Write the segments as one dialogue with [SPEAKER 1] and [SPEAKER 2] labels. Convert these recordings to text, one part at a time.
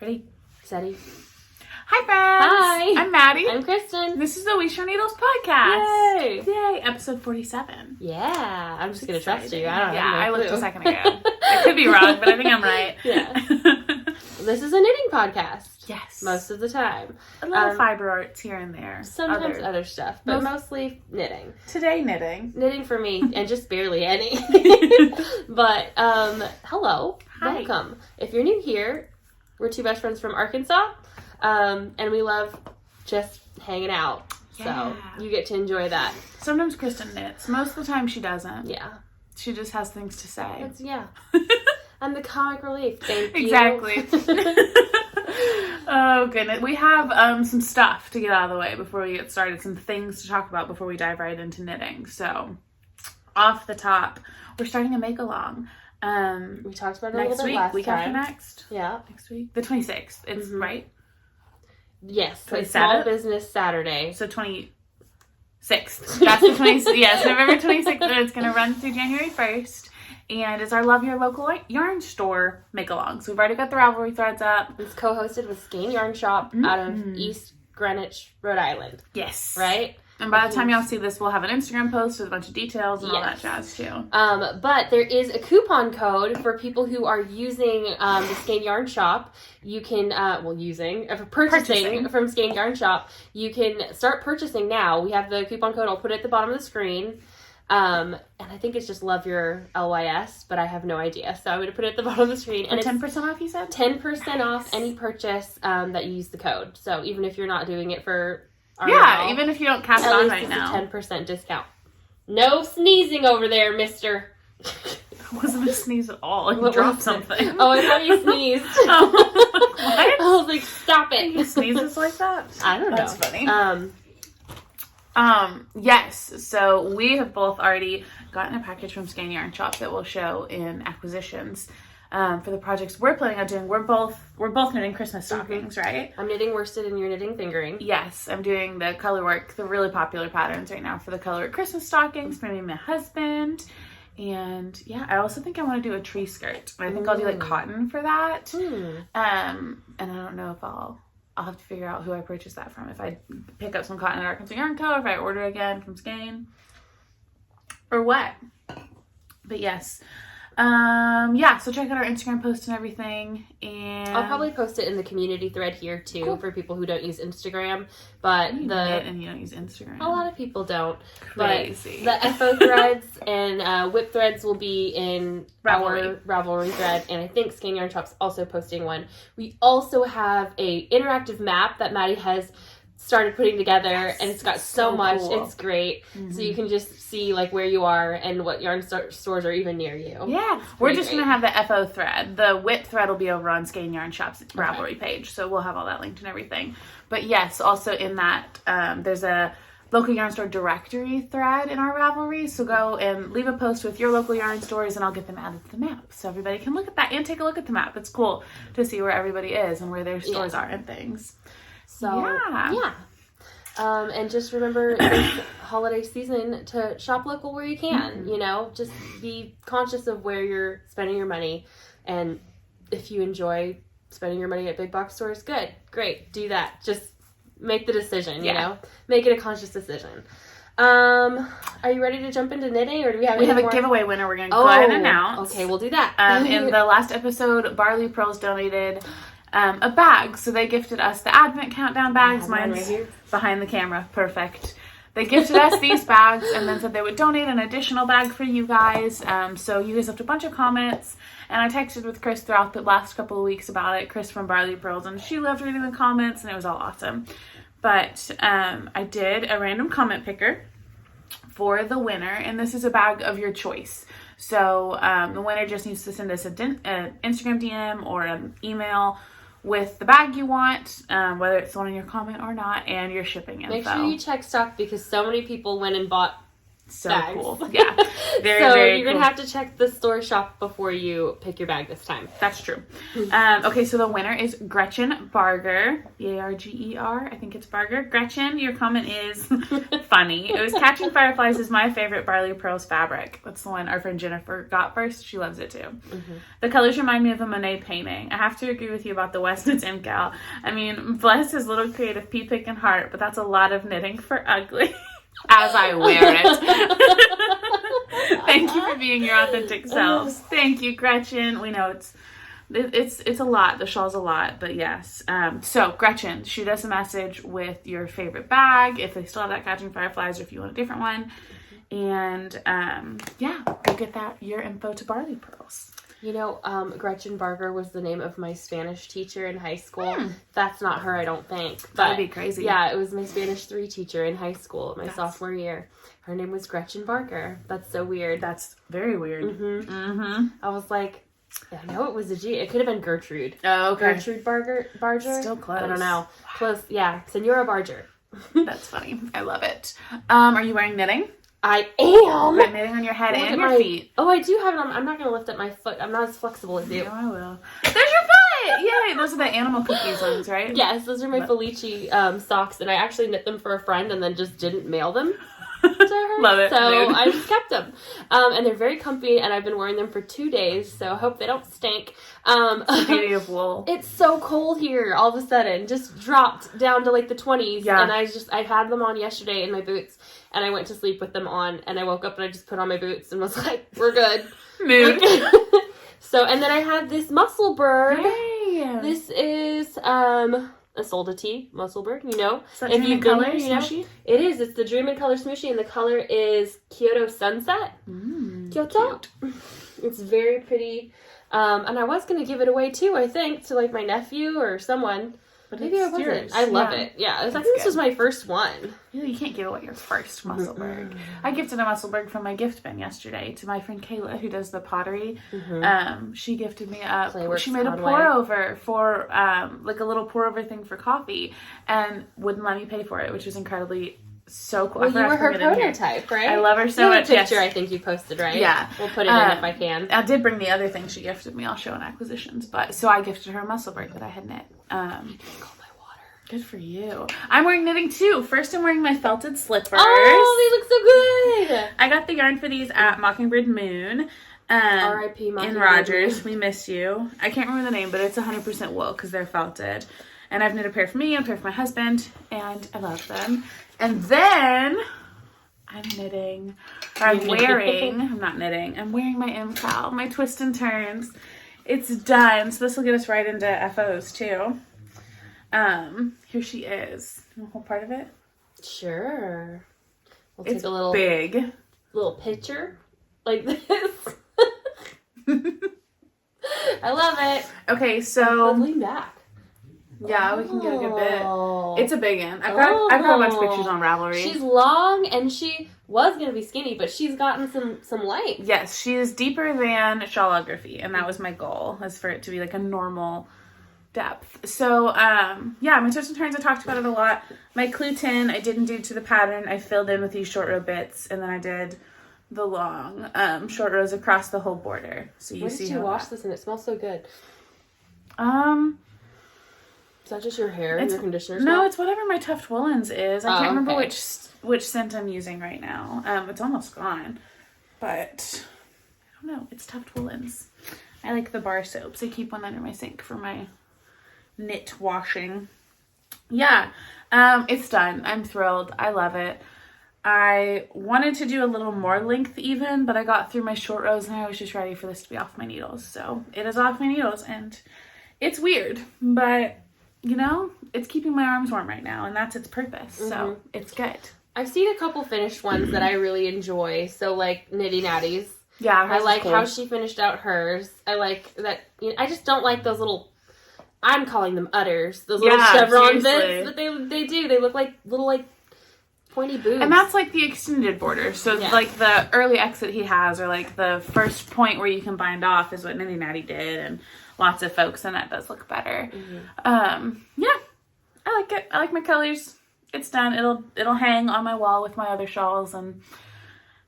[SPEAKER 1] Ready?
[SPEAKER 2] Steady.
[SPEAKER 1] Hi, friends.
[SPEAKER 2] Hi.
[SPEAKER 1] I'm Maddie.
[SPEAKER 2] I'm Christen.
[SPEAKER 1] This is the We Show Needles podcast.
[SPEAKER 2] Yay.
[SPEAKER 1] Yay. Episode 47.
[SPEAKER 2] Yeah. I'm just going to trust you. I don't know.
[SPEAKER 1] I looked a second ago. I could be wrong, but I think I'm right.
[SPEAKER 2] Yeah. This is a knitting podcast.
[SPEAKER 1] Yes.
[SPEAKER 2] Most of the time.
[SPEAKER 1] A little fiber arts here and there.
[SPEAKER 2] Sometimes other stuff, but mostly knitting.
[SPEAKER 1] Today, knitting.
[SPEAKER 2] Knitting for me, and just barely any. But, hello.
[SPEAKER 1] Hi.
[SPEAKER 2] Welcome. If you're new here, we're two best friends from Arkansas, and we love just hanging out.
[SPEAKER 1] Yeah.
[SPEAKER 2] So you get to enjoy that.
[SPEAKER 1] Sometimes Christen knits. Most of the time she doesn't.
[SPEAKER 2] Yeah.
[SPEAKER 1] She just has things to say.
[SPEAKER 2] Yeah. I'm the comic relief. Thank you.
[SPEAKER 1] Exactly. Oh, goodness. We have some stuff to get out of the way before we get started. Some things to talk about before we dive right into knitting. So, off the top, we're starting a make-along.
[SPEAKER 2] We talked about it
[SPEAKER 1] next
[SPEAKER 2] a little bit
[SPEAKER 1] week,
[SPEAKER 2] last
[SPEAKER 1] week
[SPEAKER 2] time.
[SPEAKER 1] after next.
[SPEAKER 2] Yeah.
[SPEAKER 1] Next week. The 26th. It's right?
[SPEAKER 2] Yes. Like
[SPEAKER 1] 27th?
[SPEAKER 2] Small Business Saturday.
[SPEAKER 1] So 26th. That's the 26th. Yes, November 26th. It's going to run through January 1st. And it's our Love Your Local Yarn Store make-along. So we've already got the Ravelry threads up.
[SPEAKER 2] It's co-hosted with Skein Yarn Shop out of East Greenwich, Rhode Island.
[SPEAKER 1] Yes.
[SPEAKER 2] Right?
[SPEAKER 1] And by the time y'all see this, we'll have an Instagram post with a bunch of details and all that jazz too.
[SPEAKER 2] But there is a coupon code for people who are using the Skein Yarn Shop. You can, purchasing from Skein Yarn Shop. You can start purchasing now. We have the coupon code. I'll put it at the bottom of the screen. And I think it's just Love Your LYS, but I have no idea. So I'm going to put it at the bottom of the screen.
[SPEAKER 1] And 10% off, you said?
[SPEAKER 2] 10% off any purchase that you use the code. So even if you're not doing it for
[SPEAKER 1] even if you don't cast it on right now.
[SPEAKER 2] At least it's a 10% discount. No sneezing over there, mister.
[SPEAKER 1] It wasn't a sneeze at all. You dropped something.
[SPEAKER 2] Oh, I thought you sneezed.
[SPEAKER 1] What?
[SPEAKER 2] I was like, stop it.
[SPEAKER 1] You sneezes like that?
[SPEAKER 2] I don't know.
[SPEAKER 1] That's funny. Yes, so we have both already gotten a package from Skein Yarn Shop that we'll show in acquisitions for the projects we're planning on doing. We're both knitting Christmas stockings, right?
[SPEAKER 2] I'm knitting worsted and you're knitting fingering.
[SPEAKER 1] Yes, I'm doing the color work, the really popular patterns right now for the color work Christmas stockings for me and my husband. And yeah, I also think I want to do a tree skirt. I think I'll do like cotton for that. And I don't know if I'll have to figure out who I purchased that from. If I pick up some cotton at Arkansas Yarn Co., if I order again from Skein, or what. But yes. So check out our Instagram post and everything. And
[SPEAKER 2] I'll probably post it in the community thread here too for people who don't use Instagram. But
[SPEAKER 1] and you don't use Instagram.
[SPEAKER 2] A lot of people don't.
[SPEAKER 1] Crazy.
[SPEAKER 2] But the FO threads and whip threads will be in our Ravelry thread, and I think Skein Yarn Shop's also posting one. We also have a interactive map that Maddie has started putting together, and it's got so much. Cool. It's great. So you can just see like where you are and what yarn stores are even near you.
[SPEAKER 1] Yeah, we're just gonna have the FO thread. The whip thread will be over on Skein Yarn Shop's Ravelry page, so we'll have all that linked and everything. But yes, also in that there's a local yarn store directory thread in our Ravelry, so go and leave a post with your local yarn stores and I'll get them added to the map so everybody can look at that and take a look at the map. It's cool to see where everybody is and where their stores are and things.
[SPEAKER 2] So, yeah. And just remember this holiday season to shop local where you can, you know, just be conscious of where you're spending your money. And if you enjoy spending your money at big box stores, good, great, do that. Just make the decision, you know, make it a conscious decision. Are you ready to jump into knitting, or do we have
[SPEAKER 1] a giveaway winner we're going to go ahead and announce.
[SPEAKER 2] Okay, we'll do that.
[SPEAKER 1] In the last episode, Barley Pearls donated a bag, so they gifted us the Advent Countdown bags. Mine's right here behind the camera. Perfect. They gifted us these bags and then said they would donate an additional bag for you guys. So you guys left a bunch of comments, and I texted with Chris throughout the last couple of weeks about it, Chris from Barley Pearls, and she loved reading the comments, and it was all awesome. But I did a random comment picker for the winner, and this is a bag of your choice. So the winner just needs to send us an Instagram DM or an email with the bag you want, whether it's the one in your comment or not, and your shipping info.
[SPEAKER 2] Make sure you check stock, because so many people went and bought
[SPEAKER 1] So
[SPEAKER 2] bags.
[SPEAKER 1] cool. Yeah. Very,
[SPEAKER 2] so
[SPEAKER 1] very
[SPEAKER 2] you're
[SPEAKER 1] cool.
[SPEAKER 2] gonna have to check the store shop before you pick your bag this time.
[SPEAKER 1] That's true. Okay, so the winner is Gretchen Barger. B-A-R-G-E-R. I think it's Barger. Gretchen, your comment is funny. It was Catching Fireflies is my favorite Barley Pearls fabric. That's the one our friend Jennifer got first. She loves it too. Mm-hmm. The colors remind me of a Monet painting. I have to agree with you about the Westnitz MKAL. I mean, bless his little creative pea picking heart, but that's a lot of knitting for ugly. As I wear it. Thank you for being your authentic selves. Thank you, Gretchen. We know it's a lot. The shawl's a lot, but yes. So Gretchen, shoot us a message with your favorite bag, if they still have that Catching Fireflies, or if you want a different one. And yeah, we'll get your info to Barley Pearls.
[SPEAKER 2] You know, Gretchen Barger was the name of my Spanish teacher in high school. That's not her, I don't think.
[SPEAKER 1] That would be crazy.
[SPEAKER 2] Yeah, it was my Spanish 3 teacher in high school, my sophomore year. Her name was Gretchen Barger. That's so weird.
[SPEAKER 1] That's very weird.
[SPEAKER 2] Mm-hmm. I was like, I know it was a G. It could have been Gertrude.
[SPEAKER 1] Oh, okay.
[SPEAKER 2] Gertrude Barger?
[SPEAKER 1] Still close.
[SPEAKER 2] I don't know. Close, yeah. Senora Barger.
[SPEAKER 1] That's funny. I love it. Are you wearing knitting?
[SPEAKER 2] I am.
[SPEAKER 1] Put knitting on your head and your feet.
[SPEAKER 2] Oh, I do have it on. I'm not going to lift up my foot. I'm not as flexible as you.
[SPEAKER 1] No, I will. There's your foot! Yay! Those are the animal cookies ones, right?
[SPEAKER 2] Yes, those are my Felici socks, and I actually knit them for a friend and then just didn't mail them to her.
[SPEAKER 1] Love it.
[SPEAKER 2] So I just kept them. And they're very comfy, and I've been wearing them for 2 days, so I hope they don't stink.
[SPEAKER 1] The beauty of wool.
[SPEAKER 2] It's so cold here all of a sudden. Just dropped down to like the 20s.
[SPEAKER 1] Yeah.
[SPEAKER 2] And I had them on yesterday in my boots. And I went to sleep with them on. And I woke up and I just put on my boots and was like, we're good.
[SPEAKER 1] Mood.
[SPEAKER 2] So, and then I had this Musselburgh.
[SPEAKER 1] Hey.
[SPEAKER 2] This is a Ysolda tee, Musselburgh, you know.
[SPEAKER 1] Is that Dream in Color Smooshie?
[SPEAKER 2] It is. It's the Dream in Color Smooshie, and the color is Kyoto Sunset. Kyoto. Cute. It's very pretty. And I was going to give it away too, I think, to like my nephew or someone. But maybe I wasn't. Yours. I love it. Yeah. I think this was my first one.
[SPEAKER 1] You can't give away your first Musselburgh. I gifted a Musselburgh from my gift bin yesterday to my friend Kayla, who does the pottery. She gifted me she made a pour over for like a little pour over thing for coffee, and wouldn't let me pay for it, which was incredibly so cool.
[SPEAKER 2] Well, you were her prototype, right?
[SPEAKER 1] I love her so much.
[SPEAKER 2] The picture I think you posted, right?
[SPEAKER 1] Yeah.
[SPEAKER 2] We'll put it in if I can.
[SPEAKER 1] I did bring the other thing she gifted me. I'll show in acquisitions. But so I gifted her a Musselburgh that I had knit. Good for you. I'm wearing knitting too. First, I'm wearing my felted slippers.
[SPEAKER 2] Oh, they look so good.
[SPEAKER 1] I got the yarn for these at Mockingbird Moon.
[SPEAKER 2] R.I.P. Mockingbird
[SPEAKER 1] in Rogers. We miss you. I can't remember the name, but it's 100% wool because they're felted. And I've knit a pair for me and a pair for my husband, and I love them. And then I'm wearing my MKAL, my twist and turns. It's done. So this will get us right into FOs too. Here she is. You want a whole part of it?
[SPEAKER 2] Sure. We'll
[SPEAKER 1] It's
[SPEAKER 2] take a little
[SPEAKER 1] big
[SPEAKER 2] little picture like this. I love it.
[SPEAKER 1] Okay, so
[SPEAKER 2] lean back.
[SPEAKER 1] Yeah, we can get a good bit. It's a big one. I've got a bunch of pictures on Ravelry.
[SPEAKER 2] She's long, and she was gonna be skinny, but she's gotten some length.
[SPEAKER 1] Yes, she is deeper than Shawlography, and that was my goal, is for it to be like a normal depth. So, yeah, my twists and turns, I talked about it a lot. My Clutin, I didn't do to the pattern. I filled in with these short row bits, and then I did the long short rows across the whole border. So you see.
[SPEAKER 2] When did you wash this, and it smells so good? Is that just your hair? Your conditioner?
[SPEAKER 1] No, it's whatever my Tuft Woolens is. I can't remember which scent I'm using right now. It's almost gone, but I don't know. It's Tuft Woolens. I like the bar soaps. I keep one under my sink for my knit washing. Yeah, it's done. I'm thrilled. I love it. I wanted to do a little more length even, but I got through my short rows and I was just ready for this to be off my needles. So it is off my needles, and it's weird, but you know, it's keeping my arms warm right now, and that's its purpose. So it's good.
[SPEAKER 2] I've seen a couple finished ones that I really enjoy. So like Nitty Natty's.
[SPEAKER 1] Yeah,
[SPEAKER 2] I like how she finished out hers. I like that. You know, I just don't like those little. I'm calling them udders. Those little chevron bits that they do. They look like little like pointy boobs.
[SPEAKER 1] And that's like the extended border. So like the early exit he has, or like the first point where you can bind off, is what Nitty Natty did, and lots of folks, and that does look better. Yeah, I like it. I like my colors. It's done. It'll hang on my wall with my other shawls, and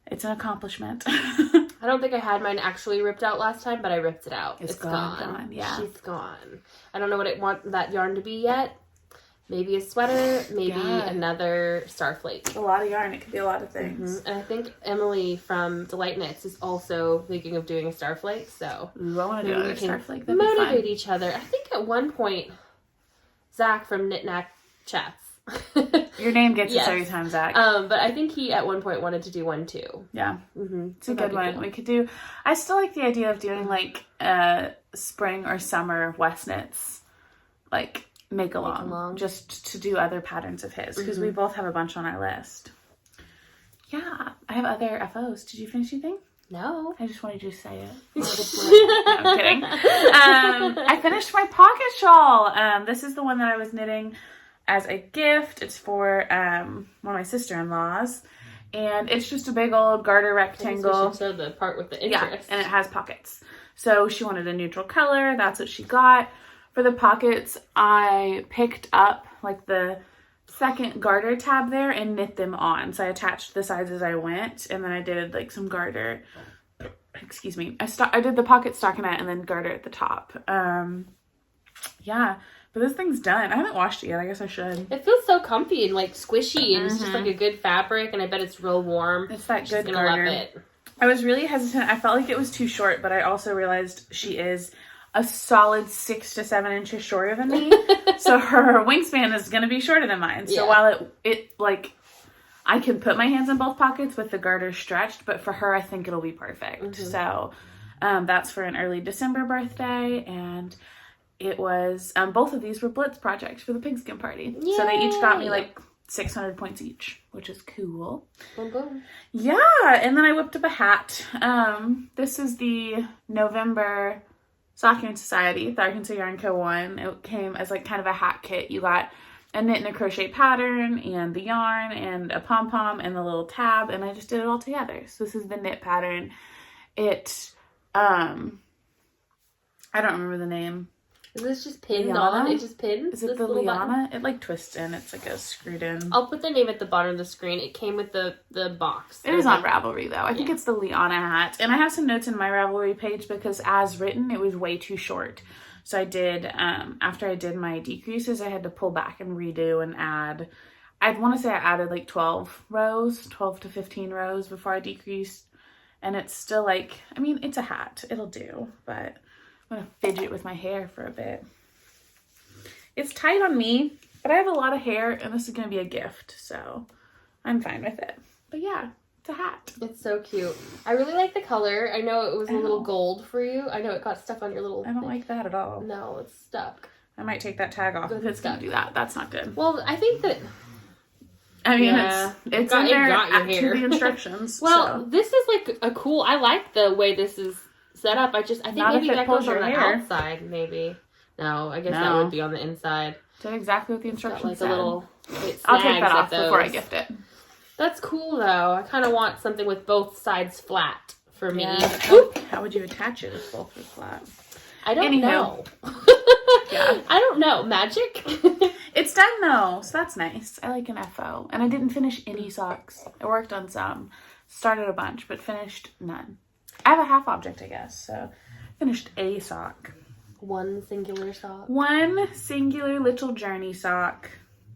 [SPEAKER 1] It's an accomplishment.
[SPEAKER 2] I don't think I had mine actually ripped out last time, but I ripped it out.
[SPEAKER 1] It's gone. Yeah.
[SPEAKER 2] She's gone. I don't know what I want that yarn to be yet. Maybe a sweater, maybe another starflake.
[SPEAKER 1] A lot of yarn. It could be a lot of things.
[SPEAKER 2] And I think Emily from Delight Knits is also thinking of doing a starflake, so
[SPEAKER 1] ooh, I want to do another starflake. That'd
[SPEAKER 2] motivate each other. I think at one point, Zach from Knit Knack Chats.
[SPEAKER 1] Your name gets us every time, Zach.
[SPEAKER 2] But I think he at one point wanted to do one too.
[SPEAKER 1] Yeah. It's a good one. Cool. We could do, I still like the idea of doing like spring or summer West Knits. Like, make along, just to do other patterns of his, because we both have a bunch on our list. Yeah, I have other FOs. Did you finish anything?
[SPEAKER 2] No.
[SPEAKER 1] I just wanted you to say it. No, I'm kidding. I finished my pocket shawl. This is the one that I was knitting as a gift. It's for one of my sister-in-laws, and it's just a big old garter rectangle.
[SPEAKER 2] So the part with the interest.
[SPEAKER 1] Yeah, and it has pockets. So she wanted a neutral color. That's what she got. For the pockets, I picked up like the second garter tab there and knit them on. So I attached the sides as I went, and then I did like some garter. Excuse me. I did the pocket stockinette and then garter at the top. Yeah, but this thing's done. I haven't washed it yet. I guess I should.
[SPEAKER 2] It feels so comfy and like squishy, and it's just like a good fabric, and I bet it's real warm.
[SPEAKER 1] It's that good
[SPEAKER 2] She's
[SPEAKER 1] garter.
[SPEAKER 2] Love it.
[SPEAKER 1] I was really hesitant. I felt like it was too short, but I also realized she is a solid 6 to 7 inches shorter than me. So her wingspan is going to be shorter than mine. So while it like, I can put my hands in both pockets with the garter stretched, but for her, I think it'll be perfect. So that's for an early December birthday. And it was, both of these were Blitz projects for the pigskin party. Yay! So they each got me like 600 points each, which is cool.
[SPEAKER 2] Boom, boom.
[SPEAKER 1] Yeah. And then I whipped up a hat. This is the November Stocking Society, the Arkansas Yarn Co. one. It came as like kind of a hat kit. You got a knit and a crochet pattern and the yarn and a pom-pom and the little tab, and I just did it all together. So this is the knit pattern. It, I don't remember the name.
[SPEAKER 2] Is this just pinned on? It just pins?
[SPEAKER 1] Is it the Lianna? It like twists in. It's like a screwed in.
[SPEAKER 2] I'll put the name at the bottom of the screen. It came with the box.
[SPEAKER 1] It was on Ravelry though. I think it's the Lianna Hat. And I have some notes in my Ravelry page because as written, it was way too short. So I did, after I did my decreases, I had to pull back and redo and add, I'd want to say I added like 12 to 15 rows before I decreased. And it's still like, I mean, it's a hat. It'll do, but I'm going to fidget with my hair for a bit. It's tight on me, but I have a lot of hair, and this is going to be a gift, so I'm fine with it. But yeah, it's a hat.
[SPEAKER 2] It's so cute. I really like the color. I know it was a little gold for you. I know it got stuck on your little
[SPEAKER 1] I don't like that at all.
[SPEAKER 2] No, it's stuck.
[SPEAKER 1] I might take that tag off if it's going to do that. That's not good.
[SPEAKER 2] Well, I think that...
[SPEAKER 1] I mean, it's in there to the instructions.
[SPEAKER 2] Well, this is like a cool... I like the way this is set up. I think maybe that goes on the outside, maybe. No, I guess that would be on the inside.
[SPEAKER 1] Did exactly what the instructions said.
[SPEAKER 2] I'll
[SPEAKER 1] take that off before I gift it.
[SPEAKER 2] That's cool, though. I kind of want something with both sides flat for me.
[SPEAKER 1] Yeah. How would you attach it if both were flat?
[SPEAKER 2] I don't know.
[SPEAKER 1] Yeah.
[SPEAKER 2] I don't know. Magic?
[SPEAKER 1] It's done, though, so that's nice. I like an FO. And I didn't finish any socks. I worked on some. Started a bunch, but finished none. I have a half object, I guess, so finished a sock.
[SPEAKER 2] One singular sock?
[SPEAKER 1] One singular little journey sock.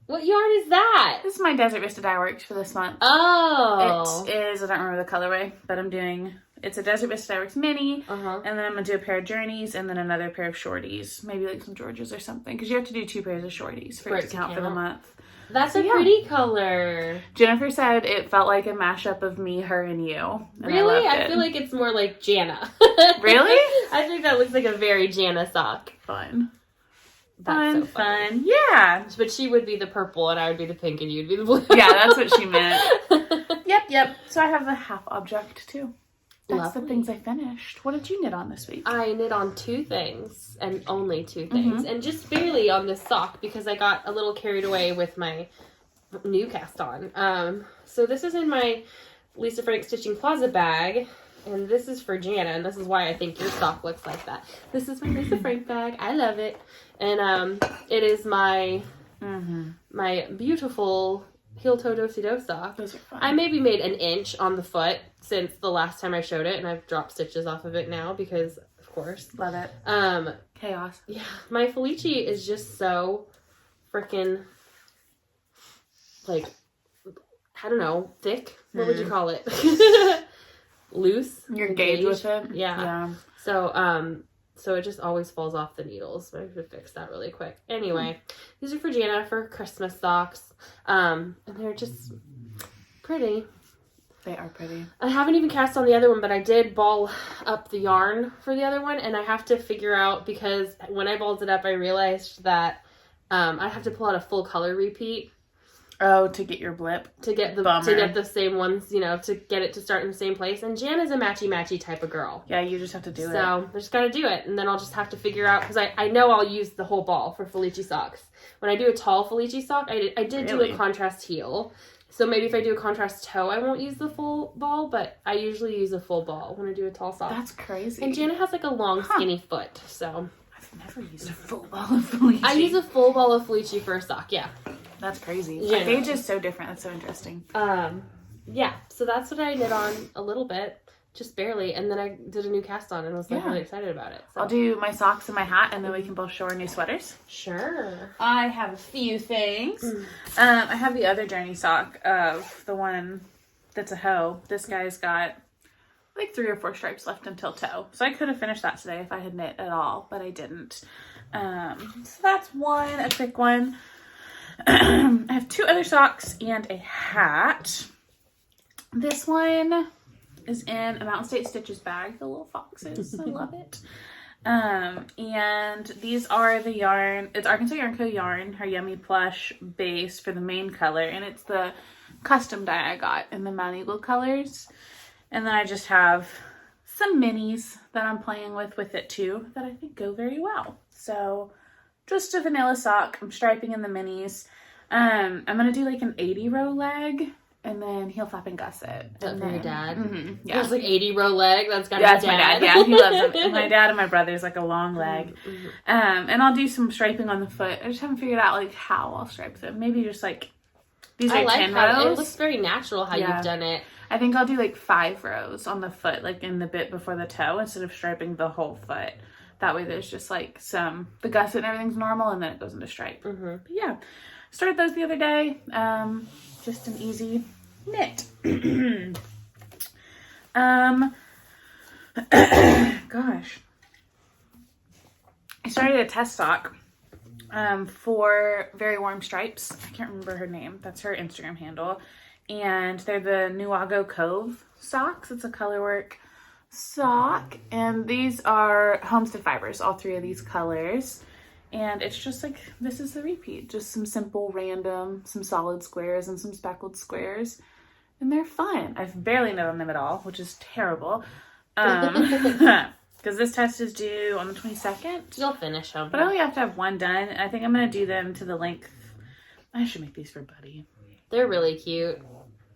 [SPEAKER 2] What yarn is that?
[SPEAKER 1] This is my Desert Vista Dye Works for this month.
[SPEAKER 2] Oh.
[SPEAKER 1] It is, I don't remember the colorway, but I'm doing, it's a Desert Vista Dye Works mini, and then I'm going to do a pair of journeys and then another pair of shorties. Maybe like some Georges or something, because you have to do 2 pairs of shorties for it to count for the month.
[SPEAKER 2] That's a pretty color.
[SPEAKER 1] Jennifer said it felt like a mashup of me, her, and you. And
[SPEAKER 2] really? I feel like it's more like Jana.
[SPEAKER 1] Really?
[SPEAKER 2] I think that looks like a very Jana sock.
[SPEAKER 1] Fun.
[SPEAKER 2] That's
[SPEAKER 1] fun. Yeah.
[SPEAKER 2] But she would be the purple and I would be the pink and you'd be the blue.
[SPEAKER 1] Yeah, that's what she meant. Yep. So I have the half object too. That's the things I finished. What did you knit on this week?
[SPEAKER 2] I knit on 2 things and only 2 things. And just barely on this sock because I got a little carried away with my new cast on. So this is in my Lisa Frank Stitching Plaza bag. And this is for Jana. And this is why I think your sock looks like that. This is my Lisa Frank bag. I love it. And it is my my beautiful heel-toe do-si-do sock.
[SPEAKER 1] Those are fun.
[SPEAKER 2] I maybe made an inch on the foot since the last time I showed it, and I've dropped stitches off of it now because, of course.
[SPEAKER 1] Love it. Chaos.
[SPEAKER 2] Yeah, my Felici is just so freaking, like, I don't know, thick? What would you call it? Loose?
[SPEAKER 1] Your gauge with it?
[SPEAKER 2] Yeah. So it just always falls off the needles. I have to fix that really quick. Anyway, these are for Jana for Christmas socks. And they're just pretty.
[SPEAKER 1] They are pretty.
[SPEAKER 2] I haven't even cast on the other one, but I did ball up the yarn for the other one. And I have to figure out, because when I balled it up, I realized that I have to pull out a full color repeat.
[SPEAKER 1] Oh, to get your blip.
[SPEAKER 2] To get the same ones, you know, to get it to start in the same place. And Jan is a matchy type of girl.
[SPEAKER 1] Yeah, you just have to do it.
[SPEAKER 2] So I just got to do it, and then I'll just have to figure out, because I know I'll use the whole ball for Felici socks. When I do a tall Felici sock, I did do a contrast heel. So maybe if I do a contrast toe, I won't use the full ball, but I usually use a full ball when I do a tall sock.
[SPEAKER 1] That's crazy.
[SPEAKER 2] And Jana has like a long, skinny foot, so.
[SPEAKER 1] I've never used a full ball of Felici.
[SPEAKER 2] I use a full ball of Felici for a sock, yeah.
[SPEAKER 1] That's crazy.
[SPEAKER 2] Yeah.
[SPEAKER 1] My gauge is so different. That's so interesting.
[SPEAKER 2] Yeah, so that's what I knit on a little bit, just barely, and then I did a new cast on and was like really excited about it. So.
[SPEAKER 1] I'll do my socks and my hat, and then we can both show our new sweaters.
[SPEAKER 2] Sure.
[SPEAKER 1] I have a few things. I have the other Journey sock of the one that's a hoe. This guy's got like 3 or 4 stripes left until toe. So I could have finished that today if I had knit at all, but I didn't. So that's one, a quick one. I have 2 other socks and a hat. This one is in a Mountain State Stitches bag, the little foxes. I love it. And these are the yarn. It's Arkansas Yarn Co. yarn, her Yummy Plush base for the main color. And it's the custom dye I got in the Mount Eagle colors. And then I just have some minis that I'm playing with it too that I think go very well. So just a vanilla sock. I'm striping in the minis. I'm going to do like an 80 row leg and then heel flap and gusset.
[SPEAKER 2] That's for your dad?
[SPEAKER 1] Mm-hmm, yeah.
[SPEAKER 2] There's like 80 row leg. That's got
[SPEAKER 1] that's my dad. Yeah, he loves it. My dad and my brother's like a long leg. And I'll do some striping on the foot. I just haven't figured out like how I'll stripe them. Maybe just like these are 10 rows.
[SPEAKER 2] It looks very natural how you've done it.
[SPEAKER 1] I think I'll do like 5 rows on the foot, like in the bit before the toe, instead of striping the whole foot. That way there's just like the gusset and everything's normal, and then it goes into stripe. But yeah, started those the other day. Just an easy knit. Gosh. I started a test sock for Very Warm Stripes. I can't remember her name. That's her Instagram handle. And they're the Newago Cove socks. It's a colorwork sock. And these are Homestead Fibers, all 3 of these colors. And it's just like, this is the repeat. Just some simple, random, some solid squares and some speckled squares. And they're fun. I've barely knit on them at all, which is terrible. Because this test is due on the 22nd.
[SPEAKER 2] You'll finish them.
[SPEAKER 1] But I only have to have one done. I think I'm going to do them to the length. I should make these for Buddy.
[SPEAKER 2] They're really cute.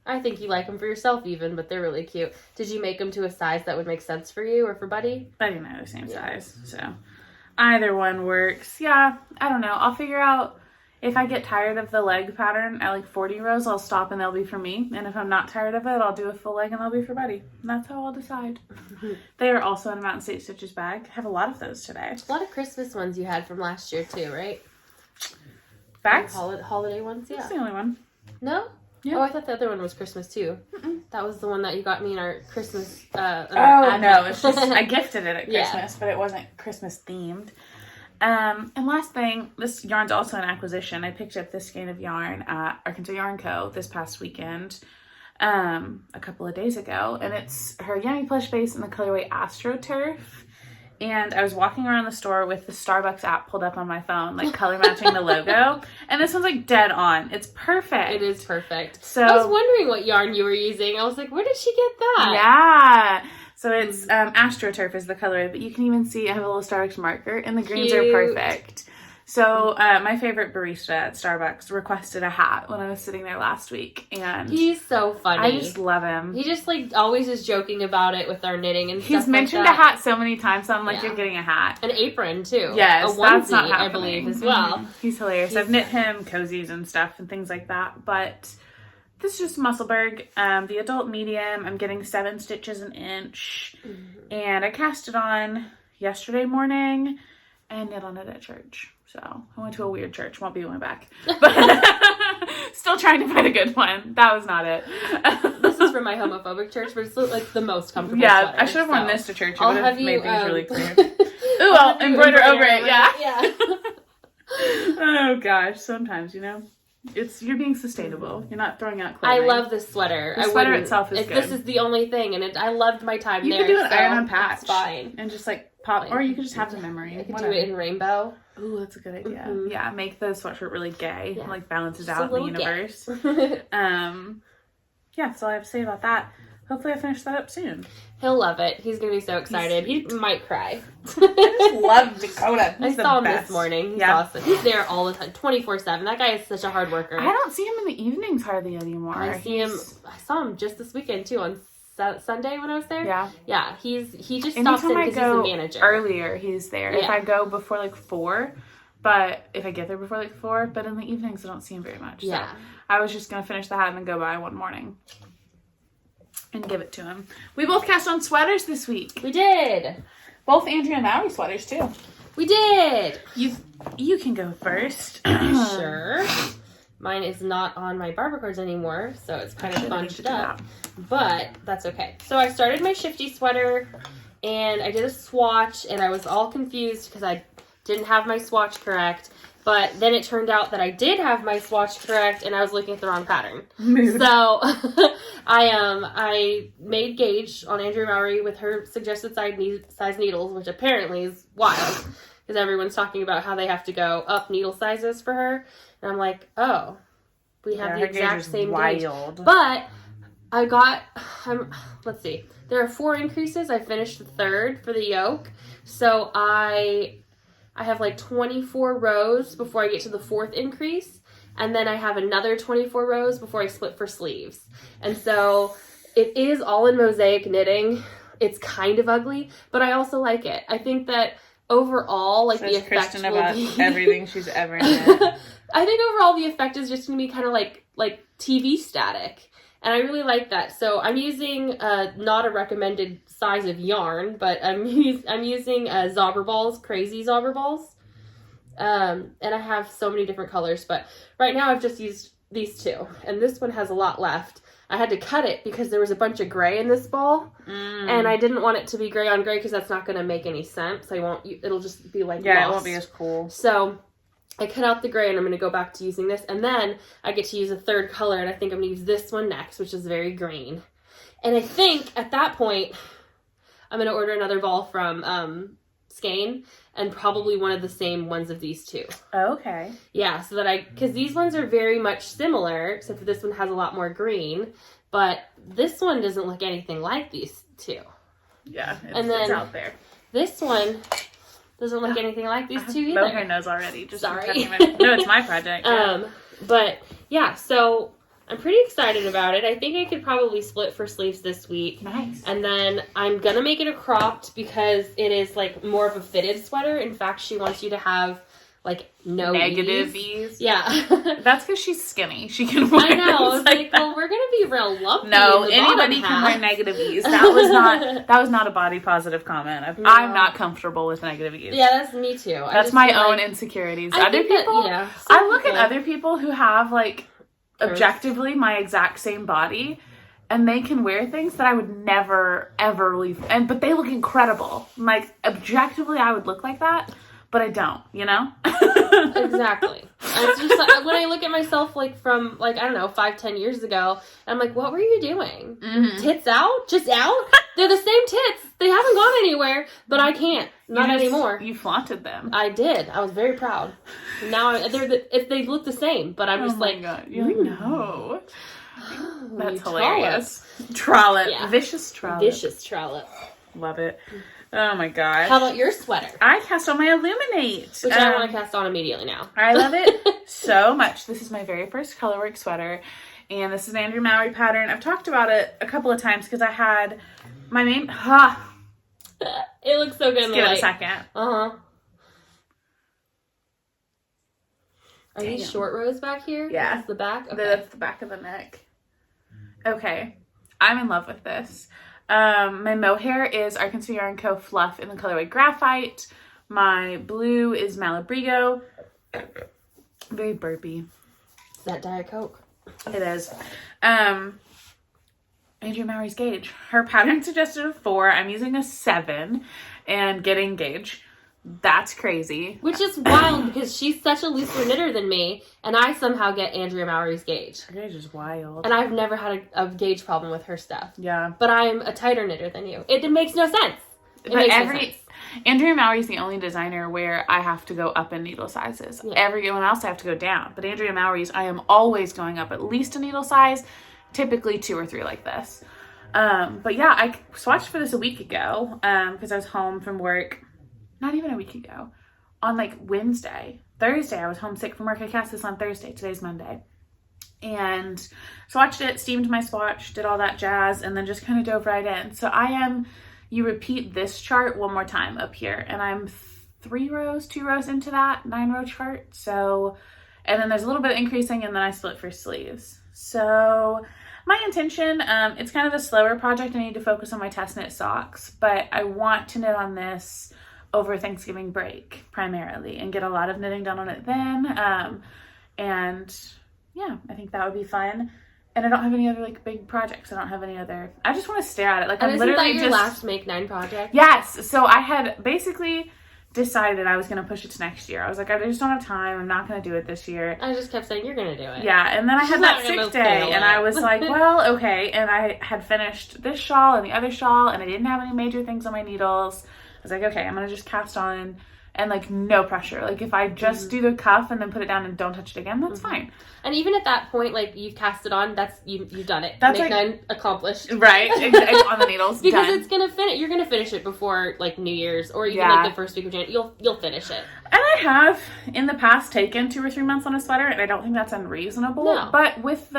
[SPEAKER 2] I think you like them for yourself even, but they're really cute. Did you make them to a size that would make sense for you or for Buddy?
[SPEAKER 1] Buddy and I are the same size, so either one works. Yeah, I don't know. I'll figure out if I get tired of the leg pattern at like 40 rows, I'll stop and they'll be for me. And if I'm not tired of it, I'll do a full leg and they'll be for Buddy. And that's how I'll decide. They are also in a Mountain State Stitches bag. I have a lot of those today.
[SPEAKER 2] A lot of Christmas ones you had from last year too, right?
[SPEAKER 1] Bags?
[SPEAKER 2] Holiday ones, yeah.
[SPEAKER 1] That's the only one.
[SPEAKER 2] No?
[SPEAKER 1] Yeah.
[SPEAKER 2] Oh, I thought the other one was Christmas too. That was the one that you got me in our Christmas.
[SPEAKER 1] No, it's just I gifted it at Christmas, but it wasn't Christmas themed. And last thing, this yarn's also an acquisition. I picked up this skein of yarn at Arkansas Yarn Co. this past weekend, a couple of days ago, and it's her Yummy Plush base in the colorway AstroTurf. And I was walking around the store with the Starbucks app pulled up on my phone, like color matching the logo. And this one's like dead on. It's perfect.
[SPEAKER 2] It is perfect.
[SPEAKER 1] So
[SPEAKER 2] I was wondering what yarn you were using. I was like, where did she get that?
[SPEAKER 1] Yeah. So it's AstroTurf is the color, but you can even see I have a little Starbucks marker, and the greens are perfect. So my favorite barista at Starbucks requested a hat when I was sitting there last week, and
[SPEAKER 2] he's so funny.
[SPEAKER 1] I just love him.
[SPEAKER 2] He just like always is joking about it with our knitting and stuff.
[SPEAKER 1] He's mentioned a hat so many times, so I'm like, you're getting a hat,
[SPEAKER 2] an apron too.
[SPEAKER 1] Yes,
[SPEAKER 2] a onesie,
[SPEAKER 1] that's not happening.
[SPEAKER 2] I believe as well.
[SPEAKER 1] He's hilarious. I've knit him cozies and stuff and things like that, but This is just Musselburgh, the adult medium. I'm getting 7 stitches an inch. And I cast it on yesterday morning and knit on it at church. So I went to a weird church. Won't be going back. But still trying to find a good one. That was not it.
[SPEAKER 2] This is from my homophobic church, but it's like the most comfortable
[SPEAKER 1] Yeah,
[SPEAKER 2] sweater,
[SPEAKER 1] I should have worn this to church. It
[SPEAKER 2] I'll
[SPEAKER 1] would
[SPEAKER 2] have
[SPEAKER 1] have made things really clear. Ooh,
[SPEAKER 2] I'll
[SPEAKER 1] embroider over it. Yeah.
[SPEAKER 2] Yeah.
[SPEAKER 1] Oh gosh, sometimes, you're being sustainable. You're not throwing out clothing.
[SPEAKER 2] I love this sweater.
[SPEAKER 1] The sweater itself is good.
[SPEAKER 2] This is the only thing, and I loved my time there.
[SPEAKER 1] You could do an iron on patch.
[SPEAKER 2] It's fine.
[SPEAKER 1] And just like pop, or you could just have the memory.
[SPEAKER 2] I could do it in rainbow.
[SPEAKER 1] Ooh, that's a good idea. Yeah, make the sweatshirt really gay.
[SPEAKER 2] Yeah.
[SPEAKER 1] Like balances
[SPEAKER 2] Just
[SPEAKER 1] out in the universe. Yeah, that's all I have to say about that. Hopefully I finish that up soon.
[SPEAKER 2] He'll love it. He's going to be so excited. He might cry.
[SPEAKER 1] I just love Dakota.
[SPEAKER 2] I saw him this morning. He's awesome. He's there all the time, 24/7. That guy is such a hard worker.
[SPEAKER 1] I don't see him in the evenings hardly anymore.
[SPEAKER 2] I saw him just this weekend too on Sunday when I was there. Yeah. He just stops in because he's the manager.
[SPEAKER 1] Earlier, he's there.
[SPEAKER 2] Yeah.
[SPEAKER 1] If I go before like 4, but if I get there before like 4, but in the evenings I don't see him very much.
[SPEAKER 2] Yeah.
[SPEAKER 1] So I was just gonna finish the hat and then go by one morning and give it to him. We both cast on sweaters this week.
[SPEAKER 2] We did.
[SPEAKER 1] Both Andrea and Maddie sweaters too.
[SPEAKER 2] We did.
[SPEAKER 1] You can go first.
[SPEAKER 2] Sure. Mine is not on my Barber cards anymore, so it's kind of bunched up. But that's okay. So I started my Shifty Sweater, and I did a swatch, and I was all confused because I didn't have my swatch correct. But then it turned out that I did have my swatch correct, and I was looking at the wrong pattern.
[SPEAKER 1] Mood.
[SPEAKER 2] So I made gauge on Andrea Lowry with her suggested size needles, which apparently is wild because everyone's talking about how they have to go up needle sizes for her. And I'm like, oh, we have the exact same gauge. But I got, let's see, there are 4 increases. I finished the 3rd for the yoke. So I have like 24 rows before I get to the 4th increase. And then I have another 24 rows before I split for sleeves. And so it is all in mosaic knitting. It's kind of ugly, but I also like it. I think that overall, like the effect
[SPEAKER 1] Christen
[SPEAKER 2] will
[SPEAKER 1] about
[SPEAKER 2] be
[SPEAKER 1] everything she's ever knit.
[SPEAKER 2] I think overall the effect is just going to be kind of like TV static. And I really like that. So I'm using not a recommended size of yarn, but I'm using Zobber Balls, Crazy Zobber Balls. And I have so many different colors, but right now I've just used these 2. And this one has a lot left. I had to cut it because there was a bunch of gray in this ball. And I didn't want it to be gray on gray because that's not going to make any sense. It'll just be like
[SPEAKER 1] Yeah,
[SPEAKER 2] lost.
[SPEAKER 1] it won't be as cool.
[SPEAKER 2] So I cut out the gray and I'm going to go back to using this. And then I get to use a 3rd color, and I think I'm going to use this one next, which is very green. And I think at that point, I'm going to order another ball from Skein, and probably one of the same ones of these 2.
[SPEAKER 1] Okay.
[SPEAKER 2] Yeah, so that because these ones are very much similar, except for this one has a lot more green, but this one doesn't look anything like these 2.
[SPEAKER 1] Yeah,
[SPEAKER 2] it's
[SPEAKER 1] out there.
[SPEAKER 2] This one doesn't look anything like these 2 either.
[SPEAKER 1] Bow her nose already. Just
[SPEAKER 2] sorry.
[SPEAKER 1] No, it's my project. Yeah.
[SPEAKER 2] But yeah, so I'm pretty excited about it. I think I could probably split for sleeves this week.
[SPEAKER 1] Nice. And
[SPEAKER 2] then I'm going to make it a cropped because it is like more of a fitted sweater. In fact, she wants you to have like no
[SPEAKER 1] negative
[SPEAKER 2] ease.
[SPEAKER 1] ease.
[SPEAKER 2] Yeah.
[SPEAKER 1] That's because she's skinny. She can wear
[SPEAKER 2] I know. I was like,
[SPEAKER 1] that.
[SPEAKER 2] well, we're going to be real lumpy.
[SPEAKER 1] No,
[SPEAKER 2] in the
[SPEAKER 1] anybody
[SPEAKER 2] bottom
[SPEAKER 1] can wear
[SPEAKER 2] half.
[SPEAKER 1] negative ease. That was not a body positive comment. I'm not comfortable with negative ease.
[SPEAKER 2] Yeah, that's me too.
[SPEAKER 1] That's my own insecurities. Other people, I look at other people who have like objectively my exact same body, and they can wear things that I would never ever leave, but they look incredible. Like objectively I would look like that, but I don't,
[SPEAKER 2] Exactly. It's just like, when I look at myself like from like, I don't know, 5-10 years ago, I'm like, what were you doing? Tits out? Just out? They're the same tits. They haven't gone anywhere, but I can't. Not anymore.
[SPEAKER 1] You flaunted them.
[SPEAKER 2] I did. I was very proud. Now if they look the same, but I'm just like,
[SPEAKER 1] God. You're like, no. That's hilarious. Trollop.
[SPEAKER 2] Yeah.
[SPEAKER 1] Vicious trollop.
[SPEAKER 2] Vicious trollop.
[SPEAKER 1] Love it. Oh my gosh.
[SPEAKER 2] How about your sweater?
[SPEAKER 1] I cast on my Illuminate.
[SPEAKER 2] Which I want to cast on immediately now.
[SPEAKER 1] I love it so much. This is my very first colorwork sweater. And this is an Andrea Lowry pattern. I've talked about it a couple of times because I had my main...
[SPEAKER 2] It looks so good in the light.
[SPEAKER 1] Give it a second.
[SPEAKER 2] Uh-huh. Are these short rows back here?
[SPEAKER 1] Yeah.
[SPEAKER 2] That's the back? Okay.
[SPEAKER 1] That's the back of the neck. Okay, I'm in love with this. My mohair is Arkansas Yarn Co. Fluff in the colorway Graphite. My blue is Malabrigo. Very burpy.
[SPEAKER 2] It's that Diet Coke.
[SPEAKER 1] It is. Andrea Mowry's gauge. Her pattern suggested a 4. I'm using a 7 and getting gauge. That's crazy.
[SPEAKER 2] Which is wild because she's such a looser knitter than me, and I somehow get Andrea Mowry's gauge.
[SPEAKER 1] Her gauge is wild.
[SPEAKER 2] And I've never had a gauge problem with her stuff.
[SPEAKER 1] Yeah.
[SPEAKER 2] But I'm a tighter knitter than you. It makes no sense.
[SPEAKER 1] Andrea Mowry's the only designer where I have to go up in needle sizes. Yeah. Everyone else I have to go down. But Andrea Mowry's, I am always going up at least a needle size, typically 2 or 3 like this. But yeah, I swatched for this a week ago because I was home from work. Not even a week ago. On like Thursday, I was homesick from work. I cast this on Thursday. Today's Monday. And swatched it, steamed my swatch, did all that jazz, and then just kind of dove right in. So you repeat this chart one more time up here, and I'm 2 rows into that 9-row chart. So, and then there's a little bit of increasing, and then I split for sleeves. So my intention, it's kind of a slower project. I need to focus on my test knit socks, but I want to knit on this over Thanksgiving break primarily and get a lot of knitting done on it then. And yeah, I think that would be fun. And I don't have any other like big projects. I just want to stare at it. Like, I'm literally
[SPEAKER 2] your last Make 9 project?
[SPEAKER 1] Yes. So I had basically decided I was going to push it to next year. I was like, I just don't have time. I'm not going to do it this year.
[SPEAKER 2] I just kept saying, you're going to do it.
[SPEAKER 1] Yeah. And then I had that sick day and I was like, well, okay. And I had finished this shawl and the other shawl and I didn't have any major things on my needles. I was like, okay, I'm going to just cast on and like no pressure. Like if I just do the cuff and then put it down and don't touch it again, that's fine.
[SPEAKER 2] And even at that point, like you've cast it on, you've done it.
[SPEAKER 1] That's
[SPEAKER 2] Make
[SPEAKER 1] like
[SPEAKER 2] 9 accomplished.
[SPEAKER 1] Right. On the needles.
[SPEAKER 2] Because
[SPEAKER 1] done.
[SPEAKER 2] it's going to finish. You're going to finish it before like New Year's or even like the first week of January. You'll finish it.
[SPEAKER 1] And I have in the past taken 2 or 3 months on a sweater and I don't think that's unreasonable. No. But with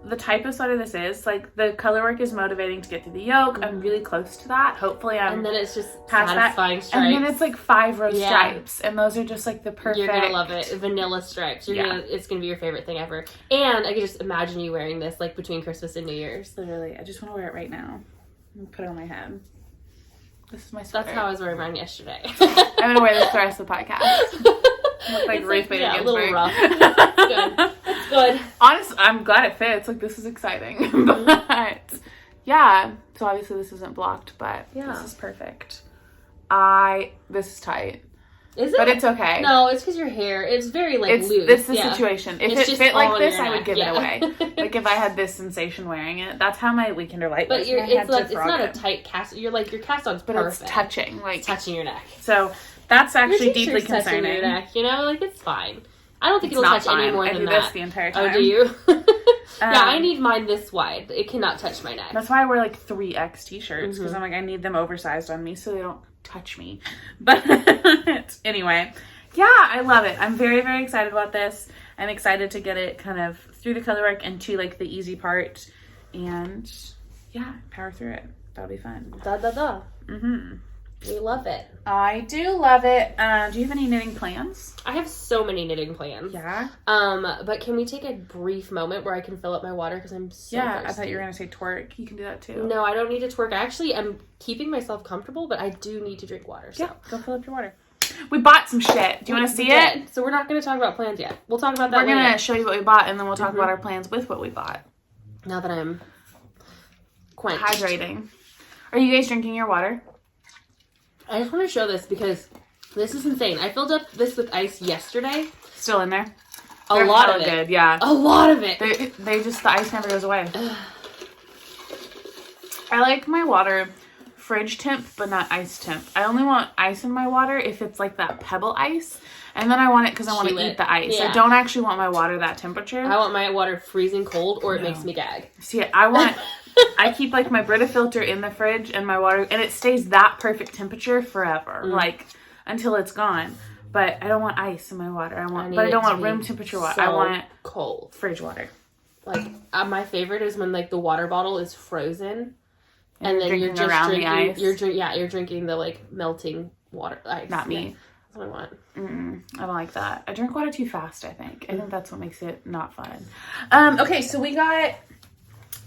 [SPEAKER 1] the type of sweater this is, like the color work is motivating to get through the yoke. I'm really close to that. Hopefully
[SPEAKER 2] and then it's just satisfying stripes.
[SPEAKER 1] And then it's like 5-row stripes. And those are just like the perfect.
[SPEAKER 2] You're going to love it. Vanilla stripes. It's going to be your favorite thing ever. And I can just imagine you wearing this like between Christmas and New Year's.
[SPEAKER 1] Literally. I just want to wear it right now. And put it on my head. This is my sweater.
[SPEAKER 2] That's how I was wearing mine yesterday.
[SPEAKER 1] I'm going to wear this the rest of the podcast. Look like Ruth Bader Ginsburg.
[SPEAKER 2] A little rough. It's good. It's good.
[SPEAKER 1] Honestly, I'm glad it fits. Like, this is exciting. But, yeah. So, obviously, this isn't blocked, but this is perfect. This is tight.
[SPEAKER 2] Is it?
[SPEAKER 1] But it's okay.
[SPEAKER 2] No, it's because your hair, it's very, like, loose.
[SPEAKER 1] This is the situation. If it fit like this, I would give it away. Like, if I had this sensation wearing it. That's how my Weekender light was.
[SPEAKER 2] But it's not a tight cast. Your cast on's
[SPEAKER 1] but
[SPEAKER 2] perfect.
[SPEAKER 1] It's touching. Like,
[SPEAKER 2] it's touching your neck.
[SPEAKER 1] So, that's actually deeply
[SPEAKER 2] concerning.
[SPEAKER 1] concerning.
[SPEAKER 2] Your neck, you know? Like, it's fine. I don't think it'll touch any more than that. I do this
[SPEAKER 1] the entire time.
[SPEAKER 2] Oh, do you? Yeah, I need mine this wide. It cannot touch my neck.
[SPEAKER 1] That's why I wear like 3X t-shirts because I'm like, I need them oversized on me so they don't touch me. But anyway, yeah, I love it. I'm very, very excited about this. I'm excited to get it kind of through the color work and to like the easy part and yeah, power through it. That'll be fun. We
[SPEAKER 2] love it.
[SPEAKER 1] I do love it. Do you have any knitting plans?
[SPEAKER 2] I have so many knitting plans.
[SPEAKER 1] Yeah.
[SPEAKER 2] But can we take a brief moment where I can fill up my water because I'm so thirsty.
[SPEAKER 1] I thought you were going to say twerk. You can do that too.
[SPEAKER 2] No, I don't need to twerk. I actually am keeping myself comfortable, but I do need to drink water. So.
[SPEAKER 1] Yeah, go fill up your water. We bought some shit. Do you want to see it?
[SPEAKER 2] So we're not going to talk about plans yet. We'll talk about that later.
[SPEAKER 1] We're going to show you what we bought and then we'll talk about our plans with what we bought.
[SPEAKER 2] Now that I'm quenched.
[SPEAKER 1] Hydrating. Are you guys drinking your water?
[SPEAKER 2] I just want to show this because this is insane. I filled up this with ice yesterday.
[SPEAKER 1] Still in there?
[SPEAKER 2] A lot of it.
[SPEAKER 1] Good, yeah.
[SPEAKER 2] A lot of it.
[SPEAKER 1] The ice never goes away. I like my water fridge temp, but not ice temp. I only want ice in my water if it's like that pebble ice. And then I want it because I want to eat the ice. Yeah. I don't actually want my water that temperature.
[SPEAKER 2] I want my water freezing cold or it makes me gag.
[SPEAKER 1] See, I keep like my Brita filter in the fridge and my water, and it stays that perfect temperature forever, like until it's gone. But I don't want ice in my water. I don't want room temperature water.
[SPEAKER 2] So
[SPEAKER 1] I want
[SPEAKER 2] cold
[SPEAKER 1] fridge water.
[SPEAKER 2] Like my favorite is when like the water bottle is frozen, and then you're just drinking.
[SPEAKER 1] The ice.
[SPEAKER 2] You're drinking the like melting water ice.
[SPEAKER 1] Not me.
[SPEAKER 2] That's what I want.
[SPEAKER 1] I don't like that. I drink water too fast. I think that's what makes it not fun. Okay, so we got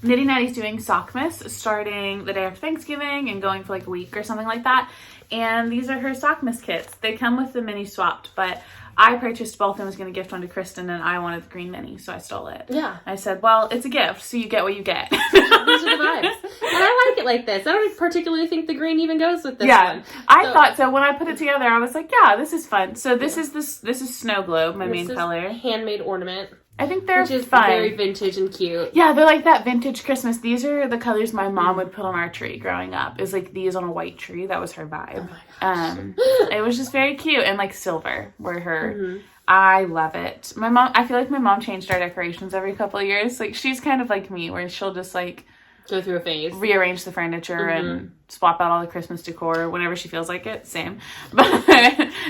[SPEAKER 1] Nitty Natty's doing Sockmas starting the day after Thanksgiving and going for like a week or something like that. And these are her Sockmas kits. They come with the mini swapped, but I purchased both and was going to gift one to Christen, and I wanted the green mini, so I stole it.
[SPEAKER 2] Yeah.
[SPEAKER 1] I said, well, it's a gift, so you get what you get.
[SPEAKER 2] These are the vibes. And I like it like this. I don't particularly think the green even goes with this one.
[SPEAKER 1] I thought so. When I put it together, I was like, yeah, this is fun. So this is Snow Globe, my main color.
[SPEAKER 2] Handmade ornament.
[SPEAKER 1] I think they're
[SPEAKER 2] Which is
[SPEAKER 1] fun.
[SPEAKER 2] Very vintage and cute.
[SPEAKER 1] Yeah, they're like that vintage Christmas. These are the colors my mom would put on our tree growing up. Is like these on a white tree. That was her vibe.
[SPEAKER 2] Oh
[SPEAKER 1] it was just very cute, and like silver were her. I love it. I feel like my mom changed our decorations every couple of years. Like she's kind of like me, where she'll just like
[SPEAKER 2] go through a phase,
[SPEAKER 1] rearrange the furniture and swap out all the Christmas decor whenever she feels like it. Same. But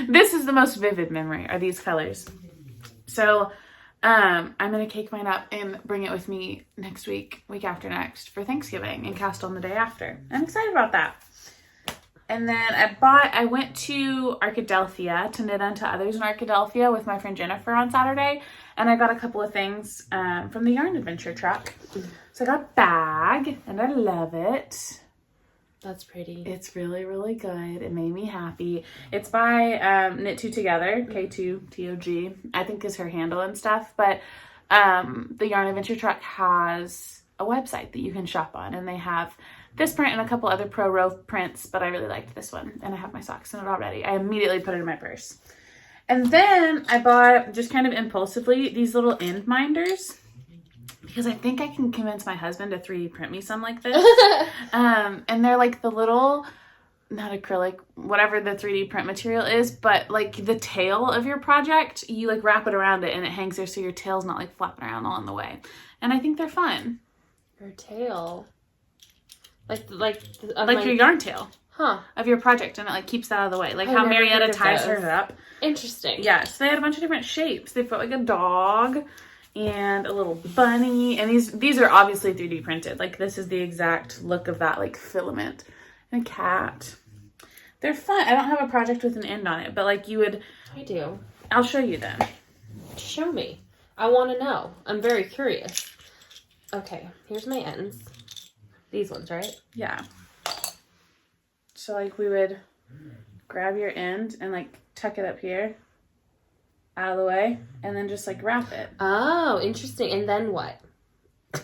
[SPEAKER 1] this is the most vivid memory, are these colors. So I'm going to cake mine up and bring it with me next week after next for Thanksgiving and cast on the day after. I'm excited about that. And then I went to Arkadelphia to knit unto others in Arkadelphia with my friend Jennifer on Saturday. And I got a couple of things from the Yarn Adventure truck. So I got a bag and I love it.
[SPEAKER 2] That's pretty.
[SPEAKER 1] It's really, really good. It made me happy. It's by Knit Two Together, K2TOG, I think is her handle and stuff. But the Yarn Adventure Truck has a website that you can shop on. And they have this print and a couple other Pro Row prints. But I really liked this one. And I have my socks in it already. I immediately put it in my purse. And then I bought, just kind of impulsively, these little end minders. Because I think I can convince my husband to 3D print me some like this. And they're like the little, not acrylic, whatever the 3D print material is, but like the tail of your project, you like wrap it around it and it hangs there so your tail's not like flapping around all in the way. And I think they're fun.
[SPEAKER 2] Your tail? Like
[SPEAKER 1] your yarn tail.
[SPEAKER 2] Huh.
[SPEAKER 1] Of your project, and it like keeps that out of the way. Like how Marietta ties hers up.
[SPEAKER 2] Interesting.
[SPEAKER 1] Yes, they had a bunch of different shapes. They put like a dog and a little bunny, and these are obviously 3D printed. Like this is the exact look of that like filament. And a cat. They're fun. I don't have a project with an end on it, but like you would.
[SPEAKER 2] I do.
[SPEAKER 1] I'll show you them.
[SPEAKER 2] Show me. I want to know. I'm very curious. Okay, here's my ends. These ones, right?
[SPEAKER 1] Yeah. So like we would grab your end and like tuck it up here out of the way and then just like wrap it.
[SPEAKER 2] Oh, interesting. And then what?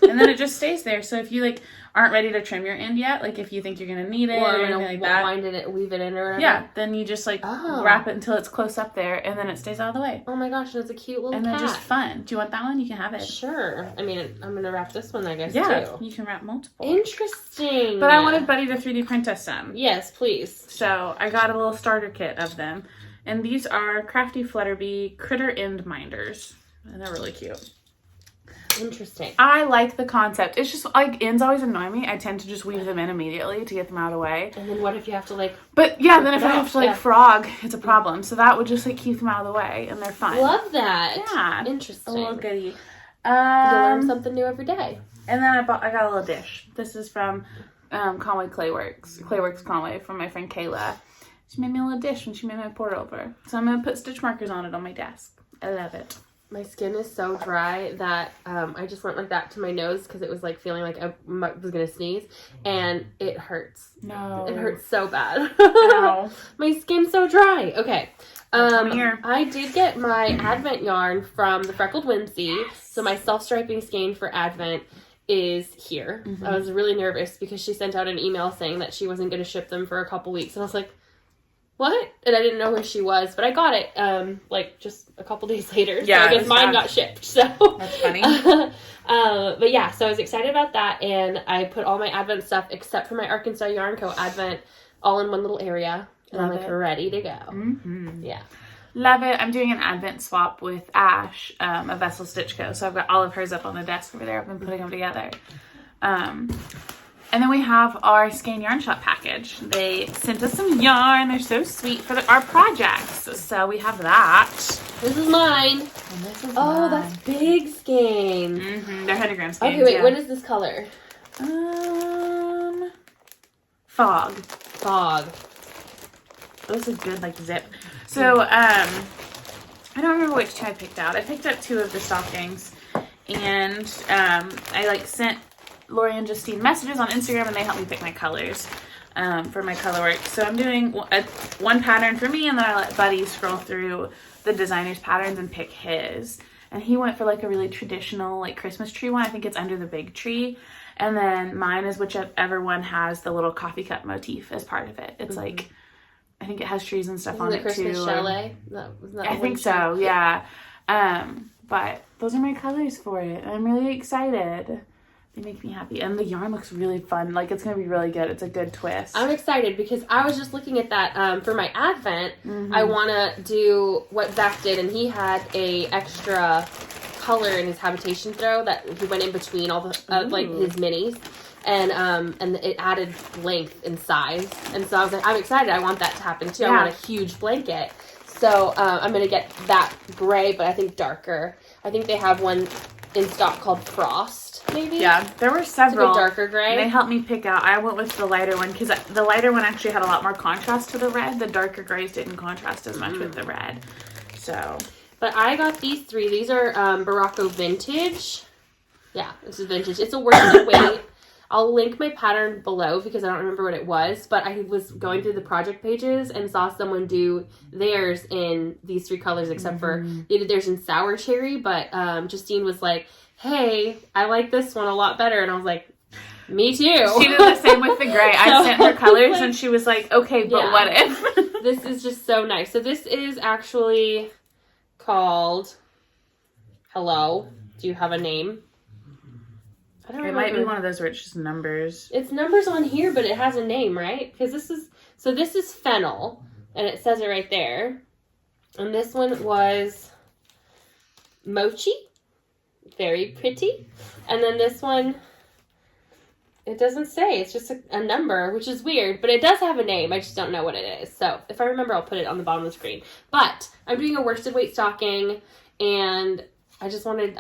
[SPEAKER 1] And then it just stays there. So if you like aren't ready to trim your end yet, like if you think you're gonna need it or anything like that,
[SPEAKER 2] wind it, weave it in or whatever.
[SPEAKER 1] Yeah, then you just like wrap it until it's close up there, and then it stays out of the way.
[SPEAKER 2] Oh my gosh, that's a cute little
[SPEAKER 1] cat. And they're just fun. Do you want that one? You can have it.
[SPEAKER 2] Sure. I mean, I'm gonna wrap this one, I guess.
[SPEAKER 1] Yeah,
[SPEAKER 2] too.
[SPEAKER 1] you can wrap multiple.
[SPEAKER 2] Interesting.
[SPEAKER 1] But I wanted Buddy to 3D print us some.
[SPEAKER 2] Yes, please.
[SPEAKER 1] So I got a little starter kit of them, and these are Crafty Flutterbee Critter End Minders, and they're really cute.
[SPEAKER 2] Interesting.
[SPEAKER 1] I like the concept. It's just like ends always annoy me. I tend to just weave them in immediately to get them out of the way.
[SPEAKER 2] And then what if you have to like?
[SPEAKER 1] But yeah, then if I have to like frog, it's a problem. So that would just like keep them out of the way, and they're fun.
[SPEAKER 2] Love that.
[SPEAKER 1] Yeah,
[SPEAKER 2] interesting.
[SPEAKER 1] A little goodie.
[SPEAKER 2] You learn something new every day.
[SPEAKER 1] And then I got a little dish. This is from Conway Clayworks Conway from my friend Kayla. She made me a little dish when she made my pour over. So I'm gonna put stitch markers on it on my desk. I love it.
[SPEAKER 2] My skin is so dry that I just went like that to my nose because it was like feeling like I was gonna sneeze, and it hurts.
[SPEAKER 1] No,
[SPEAKER 2] it hurts so bad.
[SPEAKER 1] No.
[SPEAKER 2] My skin's so dry. Okay,
[SPEAKER 1] here.
[SPEAKER 2] I did get my Advent yarn from the Freckled Whimsy,
[SPEAKER 1] Yes.
[SPEAKER 2] So my self-striping skein for Advent is here.
[SPEAKER 1] Mm-hmm.
[SPEAKER 2] I was really nervous because she sent out an email saying that she wasn't going to ship them for a couple weeks, and I was like, what? And I didn't know where she was, but I got it like just a couple days later.
[SPEAKER 1] Yeah,
[SPEAKER 2] so I guess mine got shipped. So
[SPEAKER 1] that's funny.
[SPEAKER 2] But yeah, so I was excited about that, and I put all my Advent stuff except for my Arkansas Yarn Co. Advent all in one little area, and I'm like ready to go.
[SPEAKER 1] Mm-hmm.
[SPEAKER 2] Yeah.
[SPEAKER 1] Love it. I'm doing an Advent swap with Ash, a Vessel Stitch Co. So I've got all of hers up on the desk over there. I've been putting them together. And then we have our Skein Yarn Shop package. They sent us some yarn. They're so sweet for our projects. So we have that.
[SPEAKER 2] This is mine.
[SPEAKER 1] And this is
[SPEAKER 2] mine.
[SPEAKER 1] That's
[SPEAKER 2] big skein.
[SPEAKER 1] Mm-hmm. They're 100-gram skeins.
[SPEAKER 2] Okay, wait. What is this color?
[SPEAKER 1] Fog.
[SPEAKER 2] Fog.
[SPEAKER 1] This is good, like zip. So, I don't remember which two I picked out. I picked up 2 of the stockings, and I like sent Lori and Justine messages on Instagram, and they help me pick my colors for my color work. So I'm doing one pattern for me, and then I let Buddy scroll through the designer's patterns and pick his. And he went for like a really traditional like Christmas tree one. I think it's under the big tree. And then mine is whichever one has the little coffee cup motif as part of it. It's like, I think it has trees and stuff on it
[SPEAKER 2] Christmas
[SPEAKER 1] too.
[SPEAKER 2] Chalet?
[SPEAKER 1] I think so, yeah. But those are my colors for it. I'm really excited. They make me happy. And the yarn looks really fun. Like, it's going to be really good. It's a good twist.
[SPEAKER 2] I'm excited because I was just looking at that for my Advent. I want to do what Zach did, and he had a extra color in his habitation throw that he went in between all the, like, his minis. And it added length and size. And so I was like, I'm excited. I want that to happen, too. Yeah. I want a huge blanket. So I'm going to get that gray, but I think darker. I think they have one in stock called Frost, maybe?
[SPEAKER 1] Yeah, there were several.
[SPEAKER 2] It's a darker gray.
[SPEAKER 1] They helped me pick out. I went with the lighter one because the lighter one actually had a lot more contrast to the red. The darker grays didn't contrast as much with the red. So,
[SPEAKER 2] but I got these three. These are Barocco Vintage. Yeah, this is vintage. It's a worth the wait. I'll link my pattern below because I don't remember what it was, but I was going through the project pages and saw someone do theirs in these three colors, except for they did theirs in Sour Cherry, but Justine was like, hey, I like this one a lot better, and I was like, me too.
[SPEAKER 1] She did the same with the gray. I sent her colors, and she was like, okay, but what if?
[SPEAKER 2] This is just so nice. So this is actually called, hello, do you have a name? I don't remember.
[SPEAKER 1] Might be one of those where it's just numbers.
[SPEAKER 2] It's numbers on here, but it has a name, right? Because this is Fennel, and it says it right there. And this one was Mochi, very pretty. And then this one, it doesn't say. It's just a number, which is weird, but it does have a name. I just don't know what it is. So if I remember, I'll put it on the bottom of the screen. But I'm doing a worsted weight stocking, and I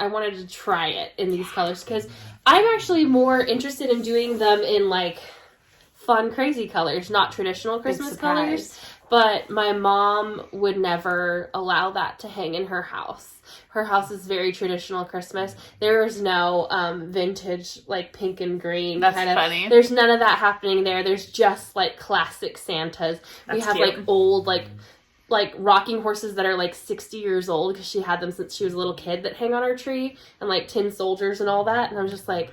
[SPEAKER 2] wanted to try it in these colors because I'm actually more interested in doing them in like fun, crazy colors, not traditional Christmas colors. But my mom would never allow that to hang in her house. Her house is very traditional Christmas. There is no vintage like pink and green.
[SPEAKER 1] That's funny.
[SPEAKER 2] There's none of that happening there. There's just like classic Santas. We have
[SPEAKER 1] cute.
[SPEAKER 2] like old like rocking horses that are like 60 years old because she had them since she was a little kid that hang on her tree, and like tin soldiers and all that. And I'm just like,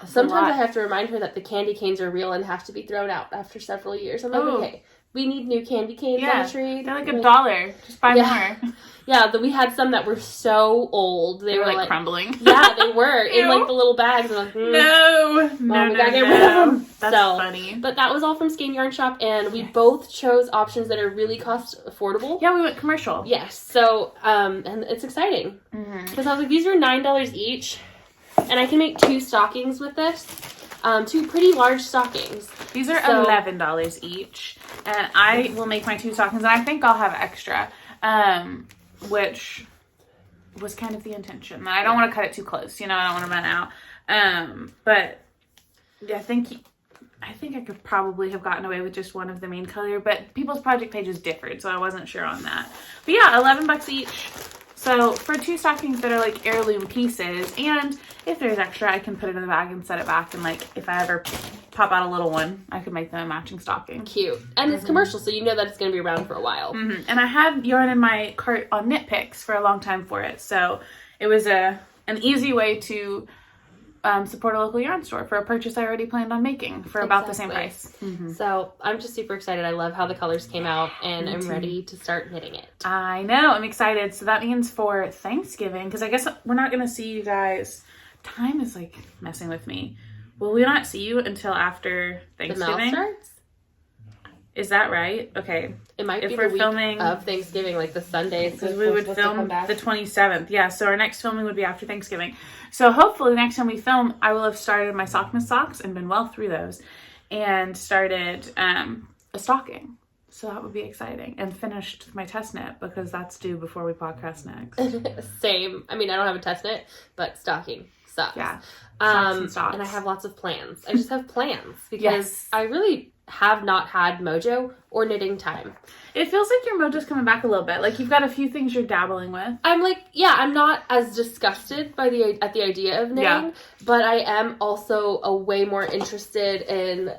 [SPEAKER 2] sometimes I have to remind her that the candy canes are real and have to be thrown out after several years. I'm like, okay, we need new candy canes on the tree.
[SPEAKER 1] They're like $1. Just buy more.
[SPEAKER 2] Yeah, we had some that were so old. They were like
[SPEAKER 1] crumbling.
[SPEAKER 2] Yeah, they were in like the little bags. And I'm like,
[SPEAKER 1] No,
[SPEAKER 2] we gotta get rid of them.
[SPEAKER 1] That's funny.
[SPEAKER 2] But that was all from Skein Yarn Shop, and we both chose options that are really cost affordable.
[SPEAKER 1] Yeah, we went commercial.
[SPEAKER 2] Yes, so and it's exciting because I was like, these are $9 each, and I can make 2 stockings with this. 2 pretty large stockings.
[SPEAKER 1] These are $11 each, and I will make my 2 stockings, and I think I'll have extra, which was kind of the intention. I don't want to cut it too close, I don't want to run out. But yeah, I think I could probably have gotten away with just one of the main color, but people's project pages differed, so I wasn't sure on that. But yeah, $11 each. So for 2 stockings that are like heirloom pieces, and if there's extra, I can put it in the bag and set it back, and like if I ever pop out a little one, I could make them a matching stocking.
[SPEAKER 2] Cute. And it's commercial, so you know that it's going to be around for a while.
[SPEAKER 1] And I had yarn in my cart on Knit Picks for a long time for it, so it was an easy way to support a local yarn store for a purchase I already planned on making for about the same price.
[SPEAKER 2] So I'm just super excited. I love how the colors came out, and I'm ready to start knitting it.
[SPEAKER 1] I know. I'm excited. So that means for Thanksgiving, because I guess we're not going to see you guys. Time is like messing with me. Will we not see you until after Thanksgiving?
[SPEAKER 2] The mouth starts?
[SPEAKER 1] Is that right? Okay.
[SPEAKER 2] It might be
[SPEAKER 1] we're
[SPEAKER 2] the week
[SPEAKER 1] filming
[SPEAKER 2] of Thanksgiving, like the Sunday.
[SPEAKER 1] Because we would film the 27th. Yeah, so our next filming would be after Thanksgiving. So hopefully the next time we film, I will have started my Sockmas socks and been well through those. And started a stocking. So that would be exciting. And finished my test knit because that's due before we podcast next.
[SPEAKER 2] Same. I mean, I don't have a test knit, but stocking sucks.
[SPEAKER 1] Yeah.
[SPEAKER 2] And I have lots of plans. I just have plans because I really have not had mojo or knitting time.
[SPEAKER 1] It feels like your mojo's coming back a little bit. Like, you've got a few things you're dabbling with.
[SPEAKER 2] I'm like, yeah, I'm not as disgusted at the idea of knitting, but I am also a way more interested in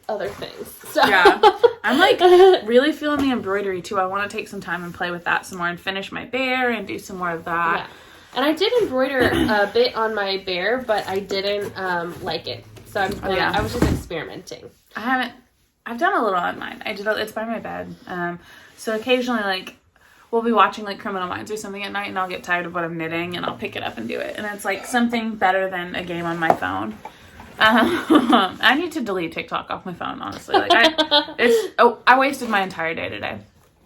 [SPEAKER 2] other things. So. Yeah.
[SPEAKER 1] I'm like really feeling the embroidery too. I want to take some time and play with that some more and finish my bear and do some more of that.
[SPEAKER 2] Yeah. And I did embroider a bit on my bear, but I didn't like it. So I was just experimenting.
[SPEAKER 1] I've done a little on mine. It's by my bed. So occasionally, like, we'll be watching, like, Criminal Minds or something at night, and I'll get tired of what I'm knitting, and I'll pick it up and do it. And it's, like, something better than a game on my phone. I need to delete TikTok off my phone, honestly. Like, I wasted my entire day today.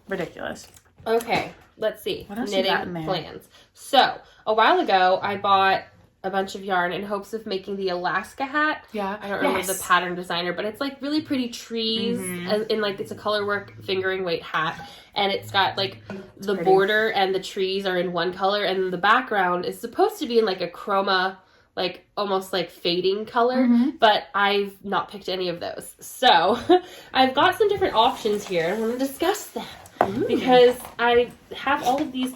[SPEAKER 1] Ridiculous.
[SPEAKER 2] Okay, let's see.
[SPEAKER 1] What else
[SPEAKER 2] knitting plans. So, a while ago, I bought a bunch of yarn in hopes of making the Alaska hat.
[SPEAKER 1] Yeah.
[SPEAKER 2] I don't remember the pattern designer, but it's like really pretty trees and like it's a color work fingering weight hat, and it's got like the border and the trees are in one color, and the background is supposed to be in like a chroma, like almost like fading color, but I've not picked any of those. So I've got some different options here. I want to discuss them because I have all of these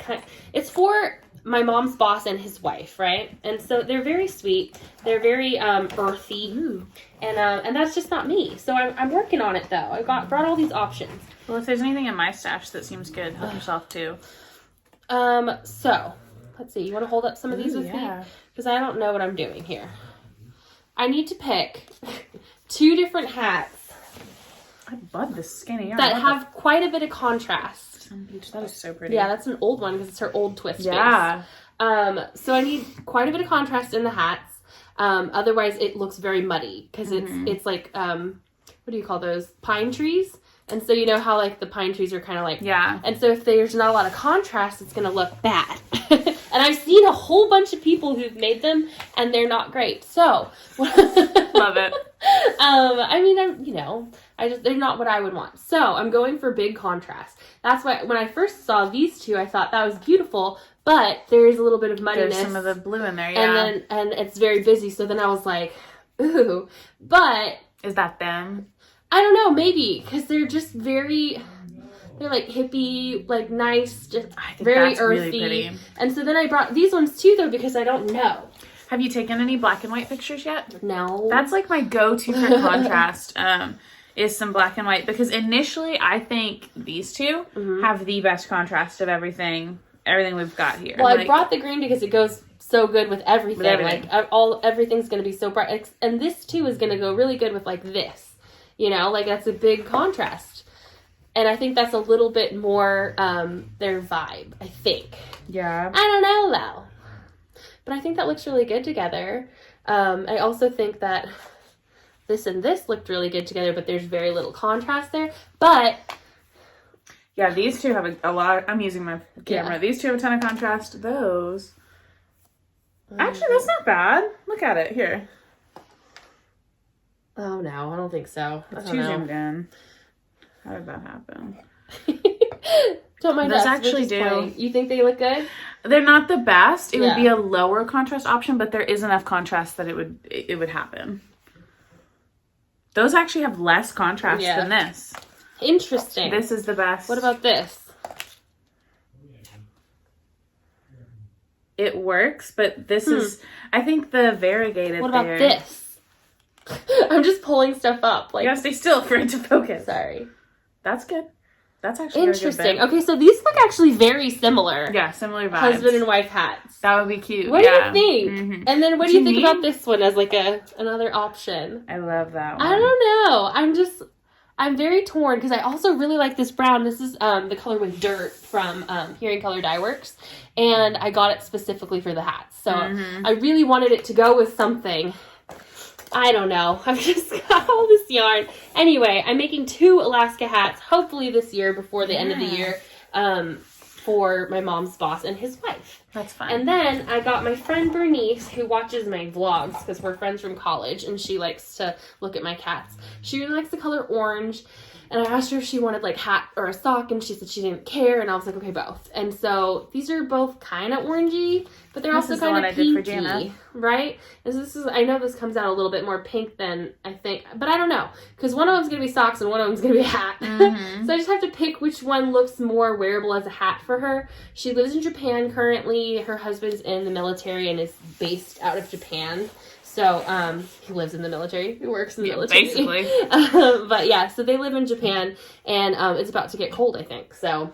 [SPEAKER 2] it's for my mom's boss and his wife, right? And so they're very sweet. They're very earthy, and that's just not me. So I'm working on it though. I brought all these options.
[SPEAKER 1] Well, if there's anything in my stash that seems good, help yourself too.
[SPEAKER 2] So let's see. You want to hold up some of these with me? Because I don't know what I'm doing here. I need to pick 2 different hats.
[SPEAKER 1] I love this skinny yarn.
[SPEAKER 2] That have quite a bit of contrast.
[SPEAKER 1] Beach, that is so pretty.
[SPEAKER 2] Yeah, that's an old one because it's her old twist base. So I need quite a bit of contrast in the hats. Otherwise, it looks very muddy because it's like what do you call those? Pine trees. And so you know how like the pine trees are kind of like And so if there's not a lot of contrast, it's gonna look bad. And I've seen a whole bunch of people who've made them, and they're not great. So
[SPEAKER 1] love it.
[SPEAKER 2] I mean, they're not what I would want. So I'm going for big contrast. That's why when I first saw these 2, I thought that was beautiful, but there is a little bit of muddiness.
[SPEAKER 1] There's some of the blue in there,
[SPEAKER 2] and it's very busy. So then I was like, ooh. But
[SPEAKER 1] is that them?
[SPEAKER 2] I don't know, maybe because they're just they're like hippie, like nice, just very earthy. Really pretty. And so then I brought these ones too, though, because I don't know.
[SPEAKER 1] Have you taken any black and white pictures yet?
[SPEAKER 2] No.
[SPEAKER 1] That's like my go-to for contrast. Is some black and white, because initially I think these 2 have the best contrast of everything we've got here.
[SPEAKER 2] Well, I brought the green because it goes so good with everything. Like everything's going to be so bright, and this too is going to go really good with like this. Like that's a big contrast, and I think that's a little bit more their vibe. I think.
[SPEAKER 1] Yeah.
[SPEAKER 2] I don't know though, but I think that looks really good together. I also think that this and this looked really good together, but there's very little contrast there. But
[SPEAKER 1] yeah, these 2 have a lot. I'm using my camera. Yeah. These 2 have a ton of contrast. Those. Actually, that's not bad. Look at it here.
[SPEAKER 2] Oh no, I don't think so.
[SPEAKER 1] Too zoomed in. How did that happen?
[SPEAKER 2] Don't mind
[SPEAKER 1] those
[SPEAKER 2] us.
[SPEAKER 1] Actually do.
[SPEAKER 2] Playing. You think they look good?
[SPEAKER 1] They're not the best. It would be a lower contrast option, but there is enough contrast that it would happen. Those actually have less contrast than this.
[SPEAKER 2] Interesting.
[SPEAKER 1] This is the best.
[SPEAKER 2] What about this?
[SPEAKER 1] It works, but this is, I think, the variegated.
[SPEAKER 2] What about this? I'm just pulling stuff up.
[SPEAKER 1] Like, you gotta stay still for it to focus.
[SPEAKER 2] Sorry.
[SPEAKER 1] That's good. That's actually
[SPEAKER 2] interesting. Okay, so these look actually very similar.
[SPEAKER 1] Yeah, similar vibes.
[SPEAKER 2] Husband and wife hats.
[SPEAKER 1] That would be cute.
[SPEAKER 2] What do you think? And then what do you think about this one as like another option?
[SPEAKER 1] I love that one.
[SPEAKER 2] I don't know. I'm very torn because I also really like this brown. This is the colorway Dirt from Hearing Color Dye Works, and I got it specifically for the hats. So I really wanted it to go with something. I don't know. I've just got all this yarn. Anyway, I'm making 2 Alaska hats, hopefully this year before the end of the year, for my mom's boss and his wife.
[SPEAKER 1] That's fine.
[SPEAKER 2] And then I got my friend Bernice, who watches my vlogs because we're friends from college, and she likes to look at my cats. She really likes the color orange. And I asked her if she wanted, like, hat or a sock, and she said she didn't care, and I was like, okay, both. And so these are both kind of orangey, but they're also kind of pinky, right? And so this is, I know this comes out a little bit more pink than I think, but I don't know, because one of them's going to be socks and one of them's going to be a hat. So I just have to pick which one looks more wearable as a hat for her. She lives in Japan currently. Her husband's in the military and is based out of Japan. So, he lives in the military. He works in the military.
[SPEAKER 1] Basically.
[SPEAKER 2] But yeah, so they live in Japan, and it's about to get cold, I think. So,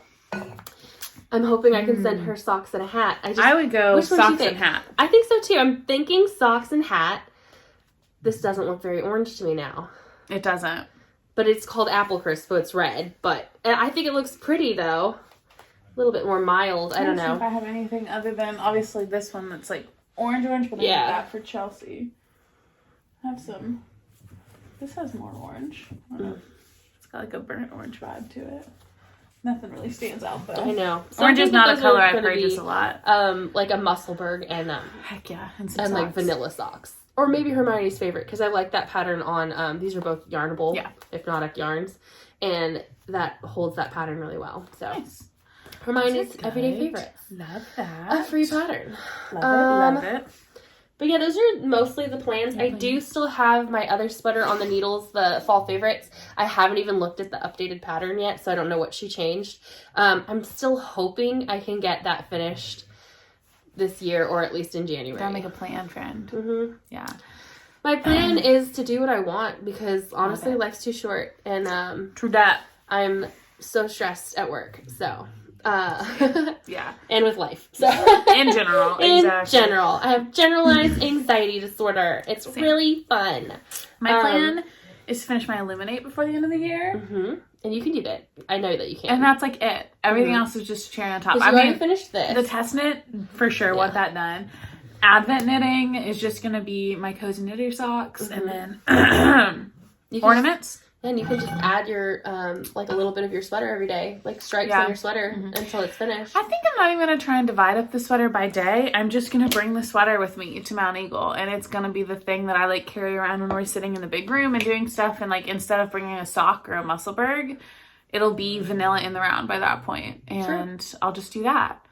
[SPEAKER 2] I'm hoping I can send her socks and a hat.
[SPEAKER 1] I would go socks and hat.
[SPEAKER 2] I think so too. I'm thinking socks and hat. This doesn't look very orange to me now.
[SPEAKER 1] It doesn't.
[SPEAKER 2] But it's called Apple Crisp, so it's red. And I think it looks pretty, though. A little bit more mild. I don't know.
[SPEAKER 1] If I have anything other than, obviously, this one that's like orange, but I have that for Chelsea. I have some. This has more orange. I don't know. It's got like a burnt orange vibe to it. Nothing really stands out though.
[SPEAKER 2] I know.
[SPEAKER 1] Orange is not a color I purchase a lot.
[SPEAKER 2] Like a Musselburgh and
[SPEAKER 1] heck yeah,
[SPEAKER 2] and like vanilla socks. Or maybe Hermione's favorite, because I like that pattern on these are both yarnable, Hypnotic yarns, and that holds that pattern really well. So nice. Hermione's everyday favorites.
[SPEAKER 1] Love that.
[SPEAKER 2] A free pattern.
[SPEAKER 1] Love it.
[SPEAKER 2] But yeah, those are mostly the plans. I do still have my other sweater on the needles, the fall favorites. I haven't even looked at the updated pattern yet, so I don't know what she changed. I'm still hoping I can get that finished this year, or at least in January.
[SPEAKER 1] Gotta make a plan, friend. Yeah.
[SPEAKER 2] My plan is to do what I want, because honestly, life's too short, and
[SPEAKER 1] true that.
[SPEAKER 2] I'm so stressed at work, so...
[SPEAKER 1] yeah.
[SPEAKER 2] And with life. So
[SPEAKER 1] in general.
[SPEAKER 2] I have generalized anxiety disorder. It's really fun.
[SPEAKER 1] My plan is to finish my Illuminate before the end of the year.
[SPEAKER 2] And you can do that. I know that you can.
[SPEAKER 1] And that's like it. Everything else is just cherry on top.
[SPEAKER 2] I already finished this.
[SPEAKER 1] The test knit, for sure, want that done. Advent knitting is just going to be my cozy knitter socks. And then ornaments.
[SPEAKER 2] And you can just add your, like a little bit of your sweater every day. Like stripes on your sweater until it's finished.
[SPEAKER 1] I think I'm not even going to try and divide up the sweater by day. I'm just going to bring the sweater with me to Mount Eagle. And it's going to be the thing that I like carry around when we're sitting in the big room and doing stuff. And like instead of bringing a sock or a Musselburgh, it'll be vanilla in the round by that point. And I'll just do that.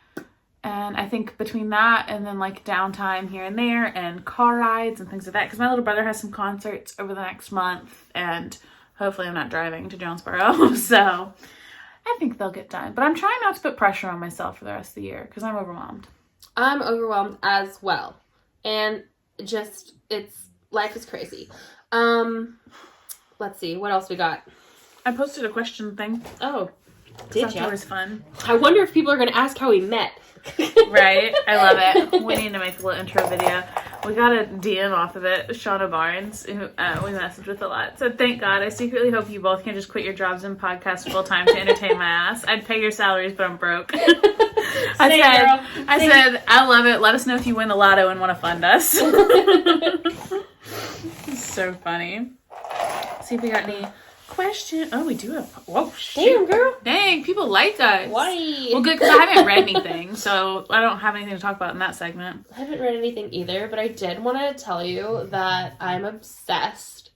[SPEAKER 1] And I think between that and then like downtime here and there and car rides and things like that. Because my little brother has some concerts over the next month. And... hopefully I'm not driving to Jonesboro, so I think they'll get done. But I'm trying not to put pressure on myself for the rest of the year because I'm overwhelmed.
[SPEAKER 2] I'm overwhelmed as well. And just, life is crazy. Let's see, what else we got?
[SPEAKER 1] I posted a question thing.
[SPEAKER 2] Oh, did you?
[SPEAKER 1] That's always fun.
[SPEAKER 2] I wonder if people are going to ask how we met.
[SPEAKER 1] Right? I love it. We need to make a little intro video. We got a DM off of it, Shauna Barnes, who we messaged with a lot. So thank God. I secretly hope you both can just quit your jobs and podcast full time to entertain my ass. I'd pay your salaries, but I'm broke. I said, I love it. Let us know if you win the lotto and want to fund us. So funny. See if we got any question. Oh, we do have. Whoa, shoot.
[SPEAKER 2] Damn, girl.
[SPEAKER 1] Dang, people like us.
[SPEAKER 2] Why?
[SPEAKER 1] Well, good, because I haven't read anything, so I don't have anything to talk about in that segment.
[SPEAKER 2] I haven't read anything either, but I did want to tell you that I'm obsessed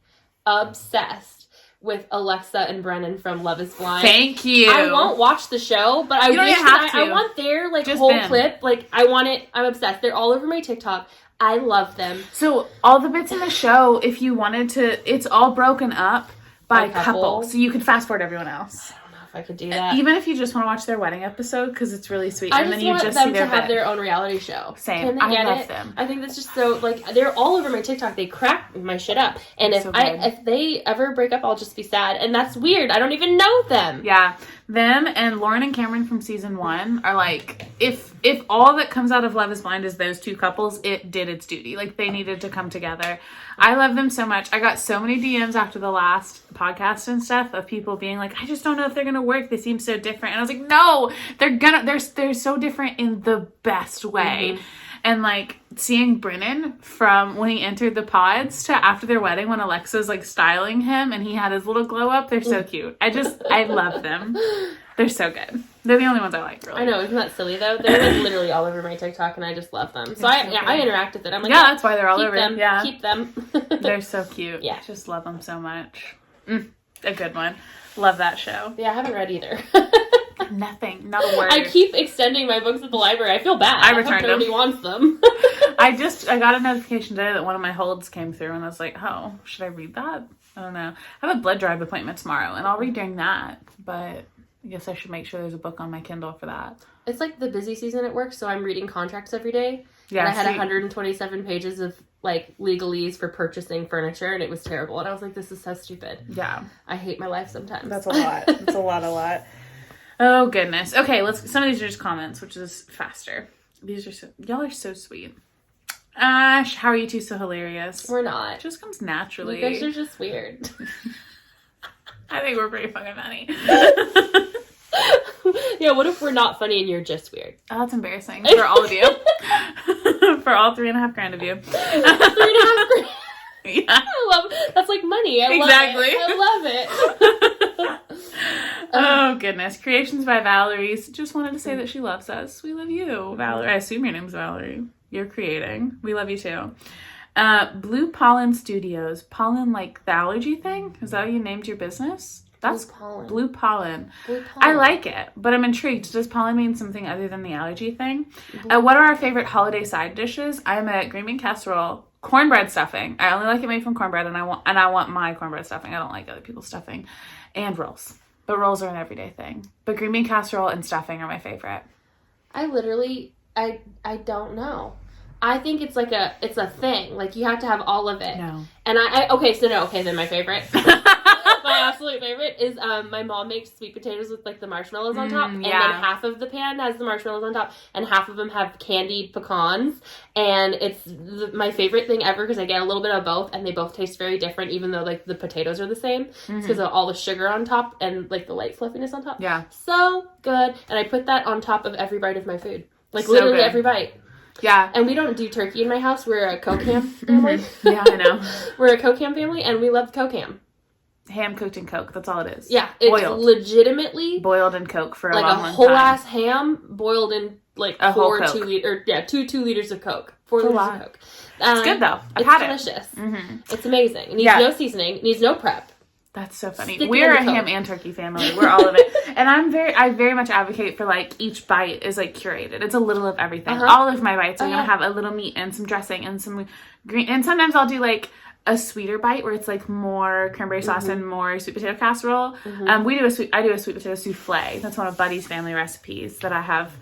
[SPEAKER 2] with Alexa and Brennan from Love is Blind.
[SPEAKER 1] Thank you.
[SPEAKER 2] I won't watch the show, but I wish that I want their whole clip. Like, I want it. I'm obsessed. They're all over my TikTok. I love them.
[SPEAKER 1] So all the bits in the show, if you wanted to, it's all broken up by couple. So you could fast forward everyone else.
[SPEAKER 2] I don't know if I could do that.
[SPEAKER 1] Even if you just want to watch their wedding episode, because it's really sweet.
[SPEAKER 2] And then you just see them to have their own reality show.
[SPEAKER 1] Same.
[SPEAKER 2] Can they
[SPEAKER 1] I
[SPEAKER 2] get
[SPEAKER 1] love
[SPEAKER 2] it?
[SPEAKER 1] them.
[SPEAKER 2] I think that's just so, they're all over my TikTok. They crack my shit up. And if they ever break up, I'll just be sad. And that's weird. I don't even know them.
[SPEAKER 1] Yeah. Them and Lauren and Cameron from season 1 are like, if all that comes out of Love is Blind is those two couples, it did its duty. Like, they needed to come together. I love them so much. I got so many DMs after the last podcast and stuff of people being like, I just don't know if they're gonna work. They seem so different. And I was like, no, they're so different in the best way. And like seeing Brennan from when he entered the pods to after their wedding when Alexa's like styling him and he had his little glow up, they're so cute. I love them. They're so good. They're the only ones I like, really.
[SPEAKER 2] I know, isn't that silly though? They're like literally all over my TikTok and I just love them. So I interact with it. I'm like,
[SPEAKER 1] yeah, that's why they're all over.
[SPEAKER 2] Them,
[SPEAKER 1] yeah,
[SPEAKER 2] keep them.
[SPEAKER 1] They're so cute.
[SPEAKER 2] Yeah,
[SPEAKER 1] I just love them so much. A good one. Love that show.
[SPEAKER 2] Yeah, I haven't read either.
[SPEAKER 1] Nothing. Not a word.
[SPEAKER 2] I keep extending my books at the library. I feel bad.
[SPEAKER 1] I returned
[SPEAKER 2] nobody
[SPEAKER 1] them.
[SPEAKER 2] wants them.
[SPEAKER 1] I got a notification today that one of my holds came through, and I was like, oh, should I read that? I don't know. I have a blood drive appointment tomorrow, and I'll read during that, but I guess I should make sure there's a book on my Kindle for that.
[SPEAKER 2] It's like the busy season at work, so I'm reading contracts every day.
[SPEAKER 1] Yeah,
[SPEAKER 2] and I had 127 pages of like legalese for purchasing furniture, and it was terrible. And I was like, this is so stupid.
[SPEAKER 1] Yeah.
[SPEAKER 2] I hate my life sometimes.
[SPEAKER 1] That's a lot. That's a lot. Oh, goodness. Okay, some of these are just comments, which is faster. Y'all are so sweet. Ash, how are you two so hilarious?
[SPEAKER 2] We're not.
[SPEAKER 1] It just comes naturally.
[SPEAKER 2] You guys are just weird.
[SPEAKER 1] I think we're pretty fucking funny.
[SPEAKER 2] Yeah, what if we're not funny and you're just weird?
[SPEAKER 1] Oh, that's embarrassing for all of you. For all 3.5 grand of you.
[SPEAKER 2] 3.5 grand.
[SPEAKER 1] Yeah.
[SPEAKER 2] I love that's like money. I love it.
[SPEAKER 1] Oh, goodness. Creations by Valerie. Just wanted to say that she loves us. We love you, Valerie. I assume your name's Valerie. You're creating. We love you too. Blue Pollen Studios. Pollen, like the allergy thing? Is that how you named your business? That's Blue Pollen. I like it, but I'm intrigued. Does pollen mean something other than the allergy thing? What are our favorite holiday side dishes? I'm a green bean casserole, cornbread stuffing. I only like it made from cornbread, and I want my cornbread stuffing. I don't like other people's stuffing, and rolls. But rolls are an everyday thing. But green bean casserole and stuffing are my favorite.
[SPEAKER 2] I don't know. I think it's a thing. Like you have to have all of it.
[SPEAKER 1] No.
[SPEAKER 2] And then my favorite. My absolute favorite is my mom makes sweet potatoes with like the marshmallows on top, and then half of the pan has the marshmallows on top, and half of them have candied pecans, and it's my favorite thing ever because I get a little bit of both, and they both taste very different, even though like the potatoes are the same. It's because of all the sugar on top and like the light fluffiness on top.
[SPEAKER 1] Yeah, so
[SPEAKER 2] good, and I put that on top of every bite of my food, like
[SPEAKER 1] so
[SPEAKER 2] literally
[SPEAKER 1] good.
[SPEAKER 2] Every bite.
[SPEAKER 1] Yeah.
[SPEAKER 2] And we don't do turkey in my house. We're a Coke-ham family.
[SPEAKER 1] Yeah, I know.
[SPEAKER 2] We're a Coke-ham family, and we love Coke-ham.
[SPEAKER 1] Ham cooked in Coke. That's all it is.
[SPEAKER 2] Yeah. It's legitimately
[SPEAKER 1] boiled in Coke for a
[SPEAKER 2] like
[SPEAKER 1] long
[SPEAKER 2] a
[SPEAKER 1] time.
[SPEAKER 2] whole ass ham boiled in like
[SPEAKER 1] a whole
[SPEAKER 2] 2 liters of Coke. 4 liters of Coke.
[SPEAKER 1] It's good though.
[SPEAKER 2] It's delicious. It's amazing. It needs no seasoning. It needs no prep.
[SPEAKER 1] That's so funny. We're a ham and turkey family. We're all of it. And I very much advocate for like each bite is like curated. It's a little of everything. All of my bites are going to have a little meat and some dressing and some green. And sometimes I'll do like a sweeter bite where it's like more cranberry sauce and more sweet potato casserole. I do a sweet potato souffle. That's one of Buddy's family recipes that I have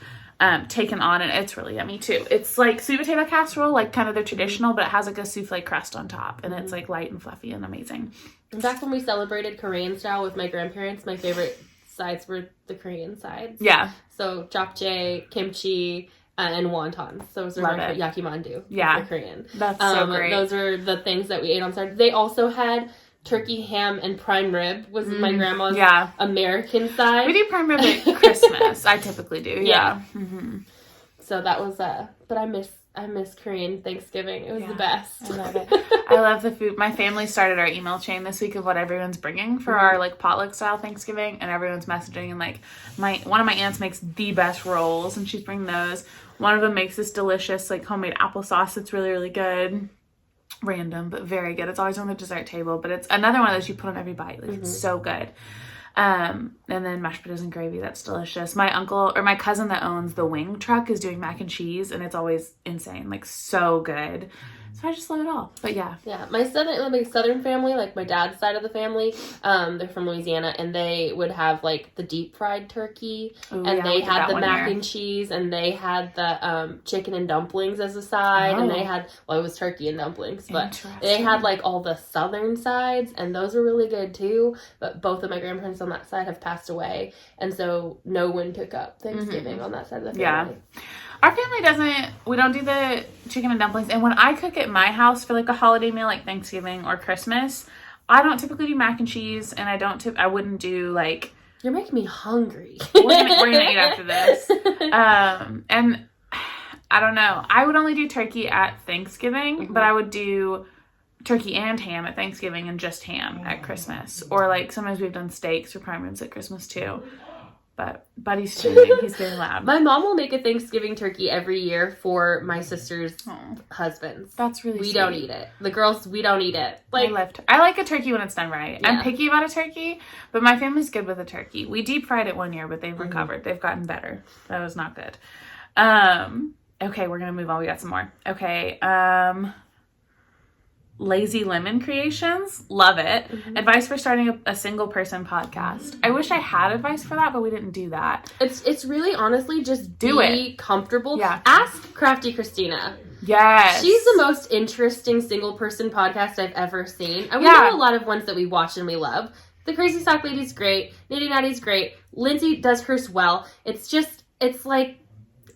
[SPEAKER 1] taken on, and it's really yummy too. It's like sweet potato casserole, like kind of the traditional, but it has like a souffle crust on top, and it's like light and fluffy and amazing.
[SPEAKER 2] Back when we celebrated Korean style with my grandparents, my favorite sides were the sides.
[SPEAKER 1] Yeah. So
[SPEAKER 2] japchae, kimchi, and wontons. Those are my yakimandu.
[SPEAKER 1] Yeah.
[SPEAKER 2] For Korean.
[SPEAKER 1] That's so great.
[SPEAKER 2] Those are the things that we ate on Saturday. They also had turkey, ham, and prime rib was my grandma's American side.
[SPEAKER 1] We do prime rib at Christmas. I typically do. Yeah. Mm-hmm.
[SPEAKER 2] So that was but I miss Korean Thanksgiving. It was the best.
[SPEAKER 1] I love it. I love the food. My family started our email chain this week of what everyone's bringing for our like potluck style Thanksgiving, and everyone's messaging, and like one of my aunts makes the best rolls, and she's bringing those. One of them makes this delicious like homemade applesauce that's really, really good. Random, but very good. It's always on the dessert table, but it's another one that you put on every bite. Like it's so good. And then mashed potatoes and gravy. That's delicious. My cousin that owns the wing truck is doing mac and cheese, and it's always insane. Like so good. So I just love it all. But yeah.
[SPEAKER 2] My southern family, like my dad's side of the family, they're from Louisiana, and they would have like the deep fried turkey, they had the mac and cheese, and they had the chicken and dumplings as a side, and they had it was turkey and dumplings, but they had like all the southern sides, and those were really good too. But both of my grandparents on that side have passed away, and so no one took up Thanksgiving on that side of the family.
[SPEAKER 1] Yeah. Our family we don't do the chicken and dumplings. And when I cook at my house for like a holiday meal, like Thanksgiving or Christmas, I don't typically do mac and cheese, and I wouldn't do like...
[SPEAKER 2] You're making me hungry.
[SPEAKER 1] We're gonna eat after this. And I don't know. I would only do turkey at Thanksgiving, but I would do turkey and ham at Thanksgiving and just ham at Christmas. Or like sometimes we've done steaks or prime ribs at Christmas too. but Buddy's chewing. He's getting loud.
[SPEAKER 2] My mom will make a Thanksgiving turkey every year for my sister's husbands.
[SPEAKER 1] That's really
[SPEAKER 2] We
[SPEAKER 1] sweet.
[SPEAKER 2] don't eat it. The girls, we don't eat it. Like,
[SPEAKER 1] I like a turkey when it's done right.
[SPEAKER 2] Yeah.
[SPEAKER 1] I'm picky about a turkey, but my family's good with a turkey. We deep fried it one year, but they've recovered. They've gotten better. That was not good. Okay, we're gonna move on. We got some more. Okay, Lazy Lemon Creations, love it. Advice for starting a single person podcast. I wish I had advice for that, but we didn't do that.
[SPEAKER 2] It's really honestly just be comfortable.
[SPEAKER 1] Yeah.
[SPEAKER 2] Ask Crafty Christina.
[SPEAKER 1] Yes.
[SPEAKER 2] She's the most interesting single person podcast I've ever seen. And we know a lot of ones that we watch and we love. The Crazy Sock Lady's great. Nitty Natty's great. Lindsay does hers well.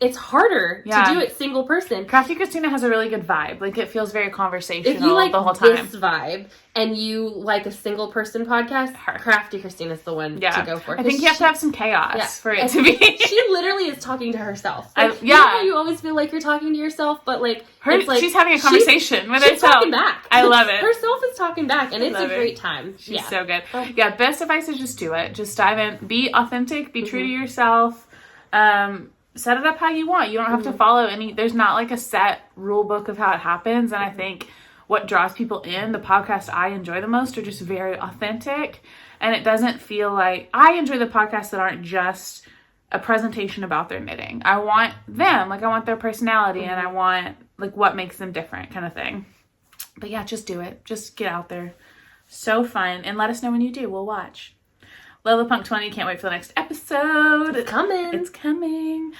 [SPEAKER 2] It's harder to do it single person.
[SPEAKER 1] Crafty Christina has a really good vibe. Like, it feels very conversational
[SPEAKER 2] if you like
[SPEAKER 1] the whole time.
[SPEAKER 2] This vibe and you like a single person podcast, Crafty Christina's the one to go for.
[SPEAKER 1] I think you have to have some chaos for it to be.
[SPEAKER 2] She literally is talking to herself. Like, you always feel like you're talking to yourself, but
[SPEAKER 1] she's having a conversation with herself.
[SPEAKER 2] She's talking back.
[SPEAKER 1] I love it.
[SPEAKER 2] Herself is talking back, and it's a great time.
[SPEAKER 1] She's so good. Yeah, best advice is just do it. Just dive in. Be authentic. Be true to yourself. Set it up how you want. You don't have to follow there's not like a set rule book of how it happens. And I think what draws people in, the podcasts I enjoy the most are just very authentic. And it doesn't feel like, I enjoy the podcasts that aren't just a presentation about their knitting. I want them, I want their personality and I want what makes them different kind of thing. But yeah, just do it. Just get out there. So fun. And let us know when you do. We'll watch. LolaPunk20, can't wait for the next episode.
[SPEAKER 2] It's coming.
[SPEAKER 1] It's coming.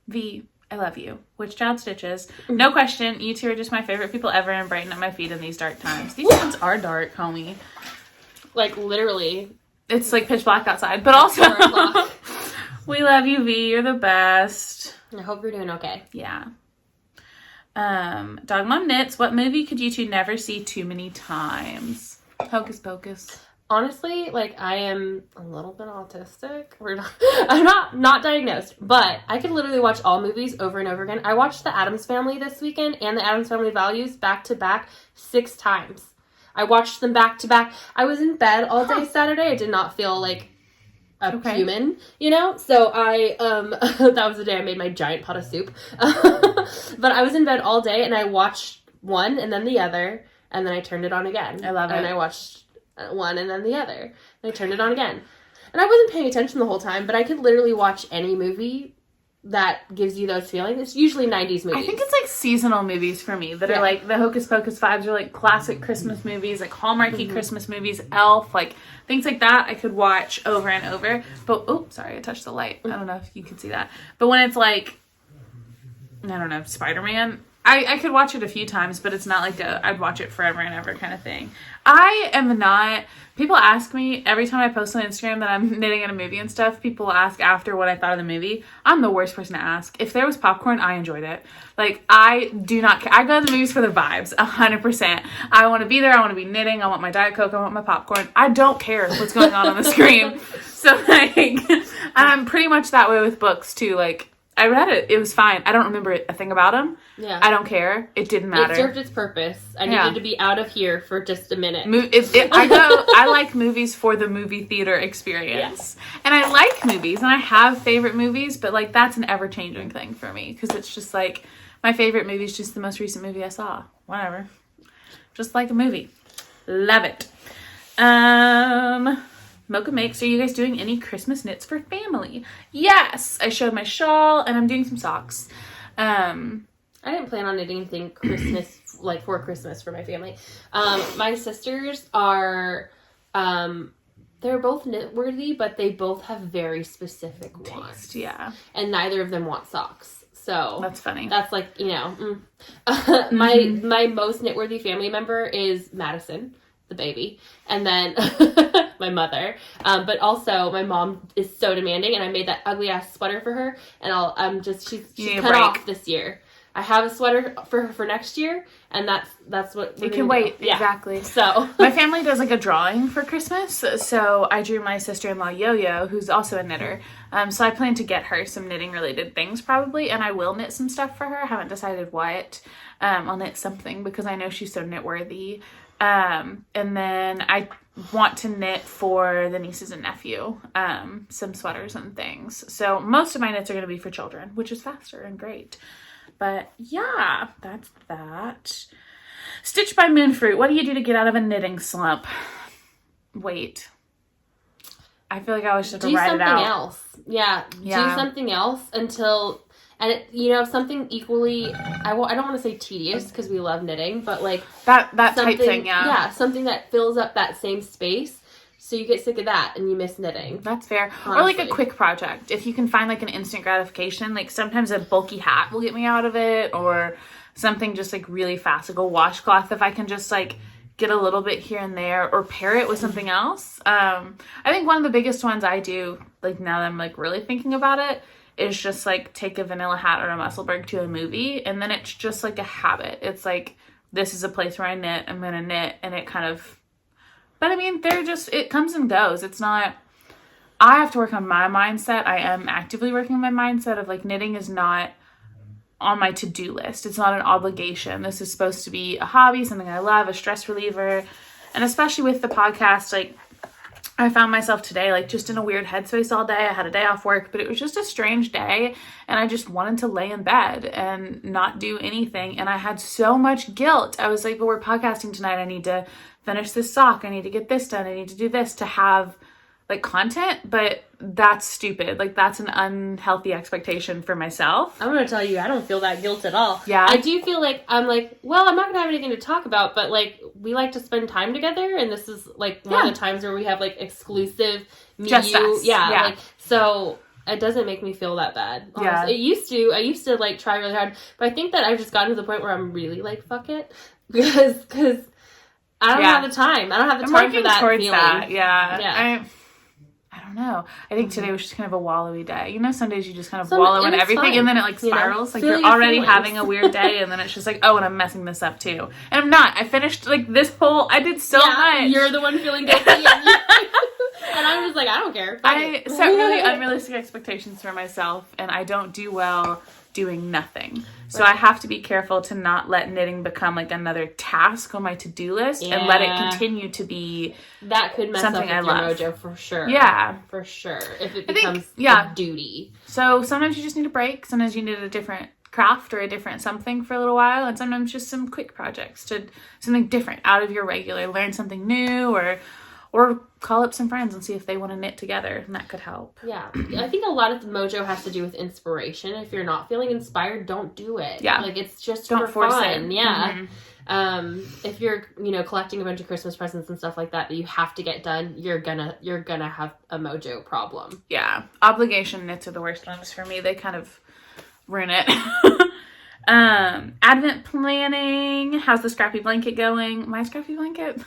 [SPEAKER 1] V, I love you. Witch Child Stitches. No question, you two are just my favorite people ever and brighten up my feet in these dark times. These ones are dark, homie.
[SPEAKER 2] Literally.
[SPEAKER 1] It's pitch black outside, but also we love you, V. You're the best.
[SPEAKER 2] I hope you're doing okay.
[SPEAKER 1] Yeah. Dog Mom Knits, what movie could you two never see too many times? Hocus Pocus.
[SPEAKER 2] Honestly, I am a little bit autistic. I'm not diagnosed, but I could literally watch all movies over and over again. I watched The Addams Family this weekend and The Addams Family Values back to back 6 times. I watched them back to back. I was in bed all day Saturday. I did not feel like a human, So I, that was the day I made my giant pot of soup. But I was in bed all day and I watched one and then the other, and then I turned it on again.
[SPEAKER 1] I love it.
[SPEAKER 2] And I watched one and then the other. And I turned it on again. And I wasn't paying attention the whole time, but I could literally watch any movie that gives you those feelings. It's usually 90s movies.
[SPEAKER 1] I think it's seasonal movies for me that are the Hocus Pocus vibes are classic Christmas movies, Hallmarky Christmas movies, Elf, things like that I could watch over and over. But, sorry, I touched the light. I don't know if you can see that. But when it's I don't know, Spider-Man, I could watch it a few times, but it's not I'd watch it forever and ever kind of thing. I am not... People ask me every time I post on Instagram that I'm knitting in a movie and stuff. People ask after what I thought of the movie. I'm the worst person to ask. If there was popcorn, I enjoyed it. I do not care. I go to the movies for the vibes, 100%. I want to be there. I want to be knitting. I want my Diet Coke. I want my popcorn. I don't care what's going on the screen. So and I'm pretty much that way with books too. I read it. It was fine. I don't remember a thing about them.
[SPEAKER 2] Yeah.
[SPEAKER 1] I don't care. It didn't matter.
[SPEAKER 2] It served its purpose. I needed to be out of here for just a minute.
[SPEAKER 1] I like movies for the movie theater experience. Yeah. And I like movies, and I have favorite movies, but that's an ever-changing thing for me. Because it's just my favorite movie is just the most recent movie I saw. Whatever. Just like a movie. Love it. Mocha Makes, are you guys doing any Christmas knits for family? Yes! I showed my shawl, and I'm doing some socks.
[SPEAKER 2] I didn't plan on knitting anything Christmas, for Christmas for my family. My sisters are, they're both knit-worthy, but they both have very specific wants.
[SPEAKER 1] Yeah.
[SPEAKER 2] And neither of them want socks. So
[SPEAKER 1] that's funny.
[SPEAKER 2] That's my most knit-worthy family member is Madison, the baby, and then my mother. But also my mom is so demanding, and I made that ugly ass sweater for her, and she's cut off this year. I have a sweater for her for next year, and that's what
[SPEAKER 1] you can wait. Yeah. Exactly.
[SPEAKER 2] So
[SPEAKER 1] my family does a drawing for Christmas. So I drew my sister-in-law Yo-Yo, who's also a knitter. So I plan to get her some knitting related things probably, and I will knit some stuff for her. I haven't decided what. I'll knit something because I know she's so knit worthy. And then want to knit for the nieces and nephew, some sweaters and things. So most of my knits are going to be for children, which is faster and great. But yeah, that's that. Stitch by Moonfruit. What do you do to get out of a knitting slump? Wait. I feel like I always have to write it out.
[SPEAKER 2] Do something else. Yeah. Do something else until... And, something equally, I don't want to say tedious because we love knitting, but like...
[SPEAKER 1] That type thing, yeah.
[SPEAKER 2] Yeah, something that fills up that same space. So you get sick of that and you miss knitting.
[SPEAKER 1] That's fair. Honestly. Or like a quick project. If you can find like an instant gratification, like sometimes a bulky hat will get me out of it, or something just like really fast, like a washcloth. If I can just like get a little bit here and there, or pair it with something else. I think one of the biggest ones I do, like now that I'm like really thinking about it, is just like take a Vanilla Hat or a Musselburgh to a movie, and then it's just like a habit. It's like, this is a place where I knit, I'm gonna knit, and it kind of, but I mean, it comes and goes. It's not, I have to work on my mindset. I am actively working on my mindset of like, knitting is not on my to-do list. It's not an obligation. This is supposed to be a hobby, something I love, a stress reliever. And especially with the podcast, like, I found myself today, like, just in a weird headspace all day. I had a day off work, but it was just a strange day. And I just wanted to lay in bed and not do anything. And I had so much guilt. I was like, but we're podcasting tonight. I need to finish this sock. I need to get this done. I need to do this to have, like, content. But that's stupid. Like, that's an unhealthy expectation for myself.
[SPEAKER 2] I'm going to tell you, I don't feel that guilt at all.
[SPEAKER 1] Yeah.
[SPEAKER 2] I do feel like, I'm like, well, I'm not going to have anything to talk about, but, like, we like to spend time together, and this is, like, one of the times where we have, like, exclusive
[SPEAKER 1] just us.
[SPEAKER 2] Yeah. Like, so it doesn't make me feel that bad. Honestly. I used to, like, try really hard, but I think that I've just gotten to the point where I'm really, like, fuck it, because I don't have the time. I don't have the time for that feeling. That.
[SPEAKER 1] Yeah. I don't know. I think today was just kind of a wallowy day. You know, some days you just kind of wallow in everything, fine. And then it like spirals. Like you're already having a weird day, and then it's just like, oh, and I'm messing this up too. And I'm not. I finished like this whole. I did so much.
[SPEAKER 2] You're the one feeling guilty, and I'm just like, I don't care.
[SPEAKER 1] I set really unrealistic expectations for myself, and I don't do well doing nothing. So I have to be careful to not let knitting become like another task on my to-do list and let it continue to be
[SPEAKER 2] that could mess something up with your mojo for sure.
[SPEAKER 1] Yeah.
[SPEAKER 2] For sure. If it becomes a duty.
[SPEAKER 1] So sometimes you just need a break. Sometimes you need a different craft or a different something for a little while, and sometimes just some quick projects to something different out of your regular. Learn something new or call up some friends and see if they want to knit together, and that could help.
[SPEAKER 2] Yeah. I think a lot of the mojo has to do with inspiration. If you're not feeling inspired, don't do it.
[SPEAKER 1] Yeah.
[SPEAKER 2] Like, it's just
[SPEAKER 1] don't
[SPEAKER 2] for
[SPEAKER 1] force
[SPEAKER 2] fun.
[SPEAKER 1] it.
[SPEAKER 2] Yeah. Mm-hmm. If you're, collecting a bunch of Christmas presents and stuff like that you have to get done, you're gonna have a mojo problem.
[SPEAKER 1] Yeah. Obligation knits are the worst ones for me. They kind of ruin it. Advent planning. How's the Scrappy blanket going? My Scrappy blanket?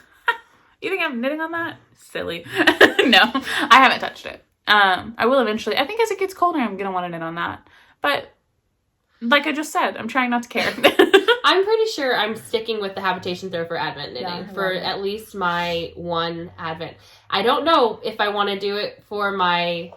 [SPEAKER 1] You think I'm knitting on that? Silly. No, I haven't touched it. I will eventually. I think as it gets colder, I'm going to want to knit on that. But like I just said, I'm trying not to care.
[SPEAKER 2] I'm pretty sure I'm sticking with the habitation throw for Advent knitting for at least my one Advent. I don't know if I want to do it for my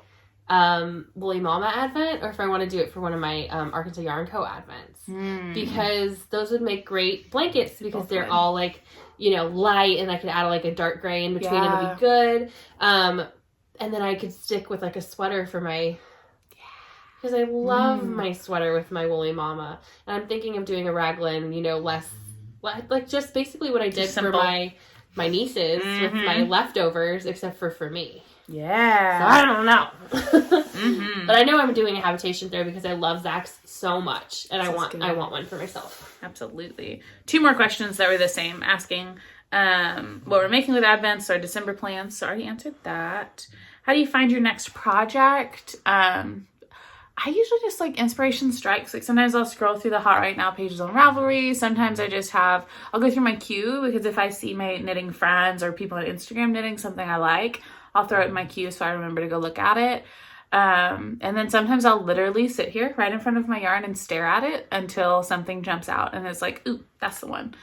[SPEAKER 2] Woolly Mama Advent or if I want to do it for one of my Arkansas Yarn Co. Advents. Because those would make great blankets because they're all like, light, and I could add like a dark gray in between and it'd be good. And then I could stick with like a sweater for my, because I love my sweater with my Woolly Mama. And I'm thinking of doing a raglan, less, like just basically what I did for my nieces with my leftovers, except for me.
[SPEAKER 1] Yeah.
[SPEAKER 2] So I don't know. But I know I'm doing a habitation throw because I love Zach's so much. And I want one for myself.
[SPEAKER 1] Absolutely. 2 more questions that were the same. Asking what we're making with Advents, our December plans. So I already answered that. How do you find your next project? I usually just like inspiration strikes. Like sometimes I'll scroll through the Hot Right Now pages on Ravelry. Sometimes I'll go through my queue because if I see my knitting friends or people on Instagram knitting something I like, I'll throw it in my queue so I remember to go look at it. And then sometimes I'll literally sit here right in front of my yarn and stare at it until something jumps out and it's like, ooh, that's the one.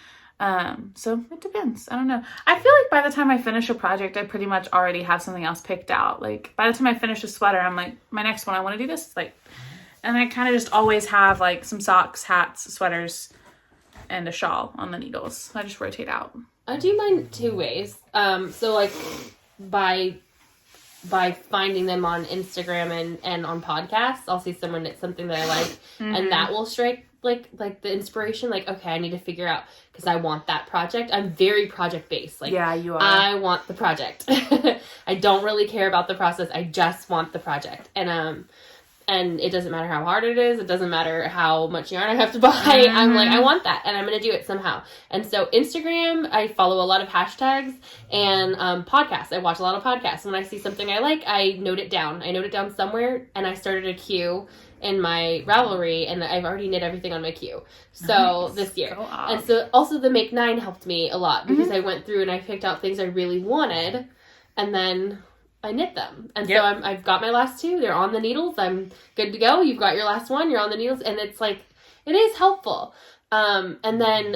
[SPEAKER 1] So it depends. I don't know. I feel like by the time I finish a project, I pretty much already have something else picked out. Like by the time I finish a sweater, I'm like, my next one, I want to do this. Like, and I kind of just always have like some socks, hats, sweaters, and a shawl on the needles. I just rotate out.
[SPEAKER 2] I do mine 2 ways. So like by finding them on Instagram and on podcasts, I'll see someone knit something that I like, and that will strike like the inspiration. Like, okay, I need to figure out, because I want that project. I'm very project based. Like,
[SPEAKER 1] yeah, you are.
[SPEAKER 2] I want the project. I don't really care about the process. I just want the project, and it doesn't matter how hard it is. It doesn't matter how much yarn I have to buy. I'm like, I want that, and I'm going to do it somehow. And so Instagram, I follow a lot of hashtags, and podcasts. I watch a lot of podcasts. When I see something I like, I note it down. I note it down somewhere, and I started a queue in my Ravelry, and I've already knit everything on my queue. So this year. And so also the Make 9 helped me a lot, because I went through and I picked out things I really wanted, and then I knit them. And so I've got my last 2. They're on the needles. I'm good to go. You've got your last one. You're on the needles. And it's like, it is helpful. And then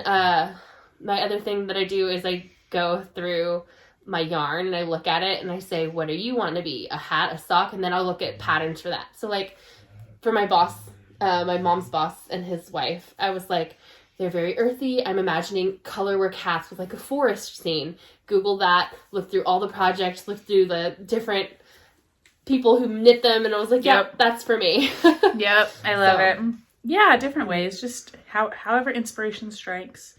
[SPEAKER 2] my other thing that I do is I go through my yarn and I look at it and I say, what do you want to be? A hat, a sock? And then I'll look at patterns for that. So like for my boss, my mom's boss and his wife, I was like, they're very earthy. I'm imagining colorwork hats with like a forest scene. Google that, look through all the projects, look through the different people who knit them, and I was like, yep, that's for me.
[SPEAKER 1] Yep, I love it. Yeah, different ways, just however inspiration strikes.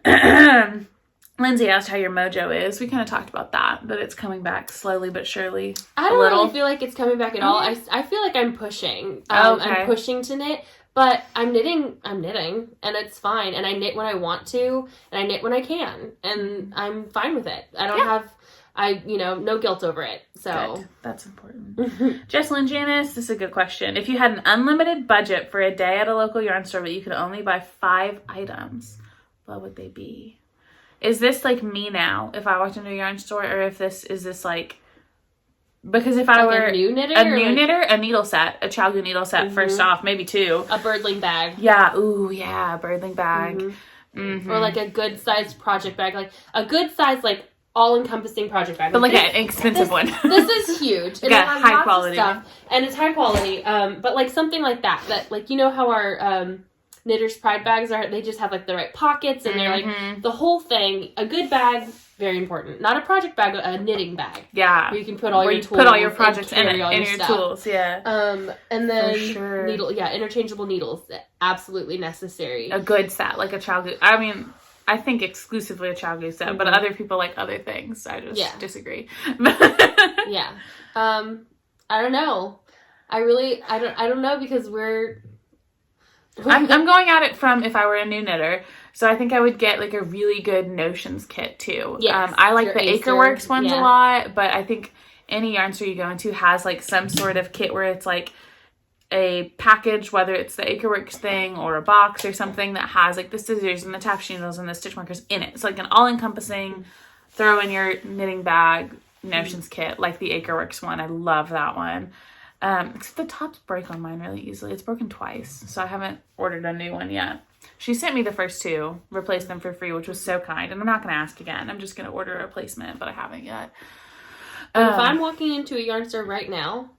[SPEAKER 1] Lindsay asked how your mojo is. We kind of talked about that, but it's coming back slowly but surely.
[SPEAKER 2] I don't really feel like it's coming back at all. I feel like I'm pushing. I'm pushing to knit. But I'm knitting, and it's fine. And I knit when I want to, and I knit when I can, and I'm fine with it. I don't have, no guilt over it. So
[SPEAKER 1] good. That's important. Jessalyn Janice, this is a good question. If you had an unlimited budget for a day at a local yarn store, but you could only buy 5 items, what would they be? Is this like me now, if I walked into a yarn store, or is this like... Because if I were
[SPEAKER 2] a new knitter,
[SPEAKER 1] a needle set, a Chalgu needle set, first off, maybe 2.
[SPEAKER 2] A birdling bag.
[SPEAKER 1] Yeah, ooh, yeah, birdling bag.
[SPEAKER 2] Or like a good sized project bag, like a good size, like all-encompassing project bag.
[SPEAKER 1] But like an expensive one.
[SPEAKER 2] This is huge.
[SPEAKER 1] Like a high quality
[SPEAKER 2] stuff, and it's high quality. But like something like that, like, you know how our Knitter's Pride bags are, they just have like the right pockets, and they're like the whole thing. A good bag, very important. Not a project bag, a knitting bag.
[SPEAKER 1] Yeah.
[SPEAKER 2] Where you can put all your tools.
[SPEAKER 1] Put all your projects in it,
[SPEAKER 2] and
[SPEAKER 1] your tools, yeah.
[SPEAKER 2] And then interchangeable needles, absolutely necessary.
[SPEAKER 1] A good set, like a Chalgu. I mean, I think exclusively a Chalgu set, but other people like other things. I just disagree.
[SPEAKER 2] Yeah. I don't know. I don't know, because I'm
[SPEAKER 1] going at it from if I were a new knitter. So I think I would get like a really good notions kit too.
[SPEAKER 2] Yes,
[SPEAKER 1] I like the Acreworks ones a lot, but I think any yarn store you go into has like some sort of kit where it's like a package, whether it's the Acreworks thing or a box or something that has like the scissors and the tapestry needles and the stitch markers in it. It's like an all-encompassing, throw in your knitting bag notions kit, like the Acreworks one. I love that one. Except the tops break on mine really easily. It's broken twice, so I haven't ordered a new one yet. She sent me the first 2, replaced them for free, which was so kind. And I'm not going to ask again. I'm just going to order a replacement, but I haven't yet.
[SPEAKER 2] If I'm walking into a yarn store right now,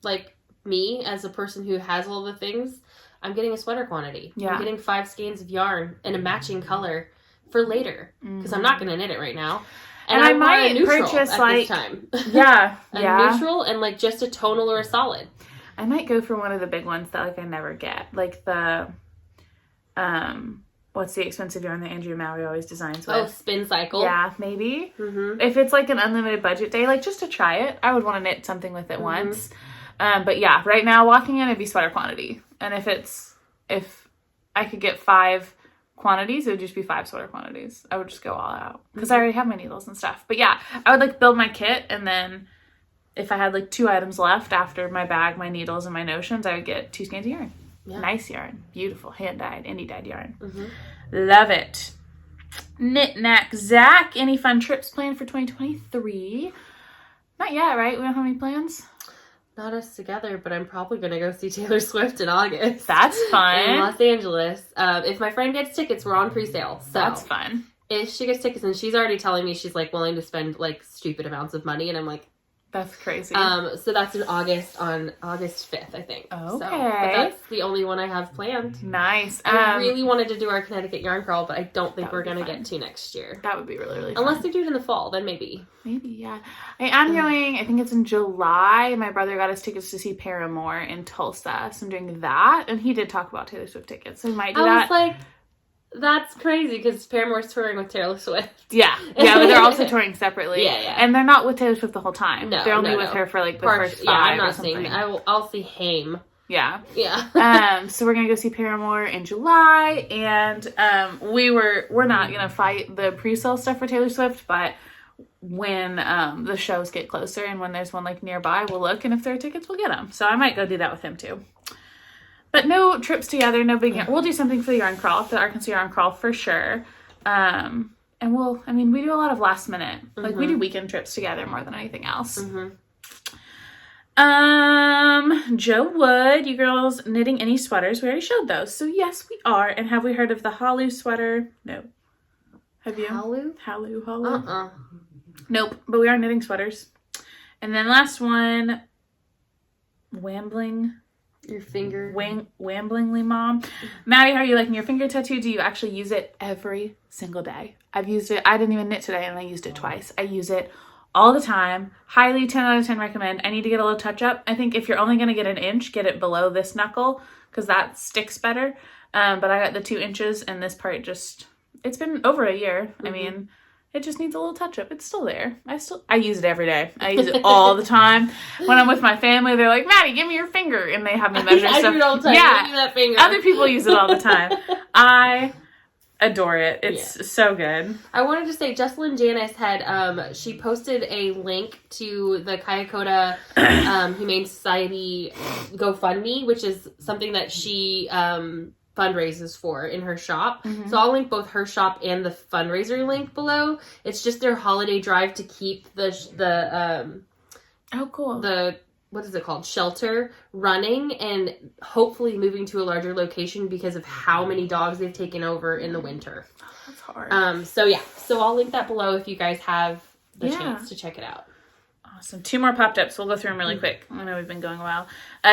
[SPEAKER 2] like me as a person who has all the things, I'm getting a sweater quantity. Yeah. I'm getting 5 skeins of yarn in a matching color for later, because I'm not going to knit it right now. And I might purchase like
[SPEAKER 1] a
[SPEAKER 2] neutral and like just a tonal or a solid.
[SPEAKER 1] I might go for one of the big ones that like I never get, like the what's the expensive yarn that Andrea Mallory always designs with?
[SPEAKER 2] Oh, Spin Cycle.
[SPEAKER 1] Yeah, maybe. If it's like an unlimited budget day, like just to try it, I would want to knit something with it once. But yeah, right now walking in, it'd be sweater quantity, and if I could get 5 quantities, it would just be 5 sweater quantities. I would just go all out because I already have my needles and stuff. But yeah, I would like build my kit, and then if I had like 2 items left after my bag, my needles, and my notions, I would get 2 skeins of yarn. Yeah. Nice yarn, beautiful, hand dyed, indie dyed yarn. Love it. Knit Knack Zach, any fun trips planned for 2023? Not yet, right? We don't have any plans.
[SPEAKER 2] Not us together, but I'm probably going to go see Taylor Swift in August.
[SPEAKER 1] That's fun.
[SPEAKER 2] In Los Angeles. If my friend gets tickets, we're on pre-sale. So
[SPEAKER 1] that's fun.
[SPEAKER 2] If she gets tickets, and she's already telling me she's like willing to spend like stupid amounts of money, and I'm like,
[SPEAKER 1] That's crazy.
[SPEAKER 2] So that's in August, on August 5th, I think.
[SPEAKER 1] Okay.
[SPEAKER 2] So, but that's the only one I have planned.
[SPEAKER 1] Nice.
[SPEAKER 2] I really wanted to do our Connecticut yarn crawl, but I don't think we're going to get to next year.
[SPEAKER 1] That would be really, really
[SPEAKER 2] Unless
[SPEAKER 1] fun.
[SPEAKER 2] they do it in the fall, then maybe.
[SPEAKER 1] Maybe, yeah. I'm going, I think it's in July. My brother got us tickets to see Paramore in Tulsa. So I'm doing that. And he did talk about Taylor Swift tickets. So we might do that.
[SPEAKER 2] I was like, that's crazy because Paramore's touring with Taylor Swift.
[SPEAKER 1] Yeah. Yeah, but they're also touring separately.
[SPEAKER 2] Yeah.
[SPEAKER 1] And they're not with Taylor Swift the whole time.
[SPEAKER 2] No,
[SPEAKER 1] they're only with her for like the first 5
[SPEAKER 2] I'm not
[SPEAKER 1] or something.
[SPEAKER 2] seeing that. I'll see Haim.
[SPEAKER 1] Yeah.
[SPEAKER 2] Yeah.
[SPEAKER 1] So we're gonna go see Paramore in July, and we're not gonna fight the pre-sale stuff for Taylor Swift, but when the shows get closer and when there's one like nearby, we'll look, and if there are tickets, we'll get them. So I might go do that with him too. But no trips together, no big. We'll do something for the yarn crawl, for the Arkansas yarn crawl for sure. And we do a lot of last minute, like we do weekend trips together more than anything else. Joe Wood, you girls knitting any sweaters? We already showed those. So yes, we are. And have we heard of the Halu sweater? No. Have you?
[SPEAKER 2] Halu?
[SPEAKER 1] Nope. But we are knitting sweaters. And then last one, Wambling.
[SPEAKER 2] Your finger.
[SPEAKER 1] Wamblingly Mom. Maddie, how are you liking your finger tattoo? Do you actually use it every single day? I've used it. I didn't even knit today and I used it twice. I use it all the time. Highly 10 out of 10 recommend. I need to get a little touch up. I think if you're only going to get an inch, get it below this knuckle because that sticks better. But I got the 2 inches and this part just, it's been over a year. I mean, it just needs a little touch up. It's still there. I use it every day. I use it all the time. When I'm with my family, they're like, Maddie, give me your finger. And they have me measure stuff.
[SPEAKER 2] I do it all the time.
[SPEAKER 1] Yeah.
[SPEAKER 2] Give me that finger.
[SPEAKER 1] Other people use it all the time. I adore it. It's so good.
[SPEAKER 2] I wanted to say, Jessalyn Janice had, she posted a link to the Kayakota Humane Society GoFundMe, which is something that she fundraises for in her shop. So I'll link both her shop and the fundraiser link below. It's just their holiday drive to keep the
[SPEAKER 1] oh, cool.
[SPEAKER 2] The, what is it called? Shelter running and hopefully moving to a larger location because of how many dogs they've taken over in the winter.
[SPEAKER 1] That's hard.
[SPEAKER 2] So I'll link that below if you guys have the chance to check it out.
[SPEAKER 1] Awesome. 2 more popped up, so we'll go through them really quick. I know we've been going a while.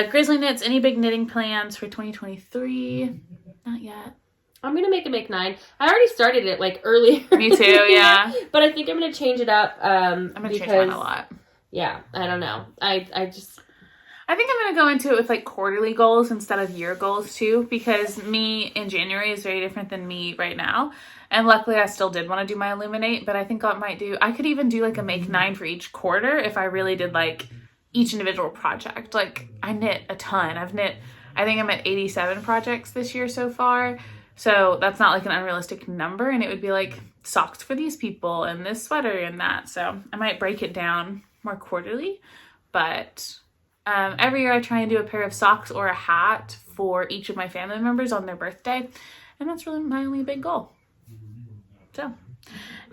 [SPEAKER 1] Grizzly Knits, any big knitting plans for 2023? Not yet.
[SPEAKER 2] I'm going to make 9. I already started it like earlier.
[SPEAKER 1] Me too, yeah.
[SPEAKER 2] But I think I'm going to change it up.
[SPEAKER 1] I'm going to change mine a lot.
[SPEAKER 2] Yeah, I don't know. I think
[SPEAKER 1] I'm going to go into it with like quarterly goals instead of year goals too, because me in January is very different than me right now. And luckily I still did want to do my Illuminate, but I think I could even do like a make 9 for each quarter if I really did like each individual project. Like I knit a ton. I think I'm at 87 projects this year so far. So that's not like an unrealistic number. And it would be like socks for these people and this sweater and that. So I might break it down more quarterly, but every year I try and do a pair of socks or a hat for each of my family members on their birthday. And that's really my only big goal. So,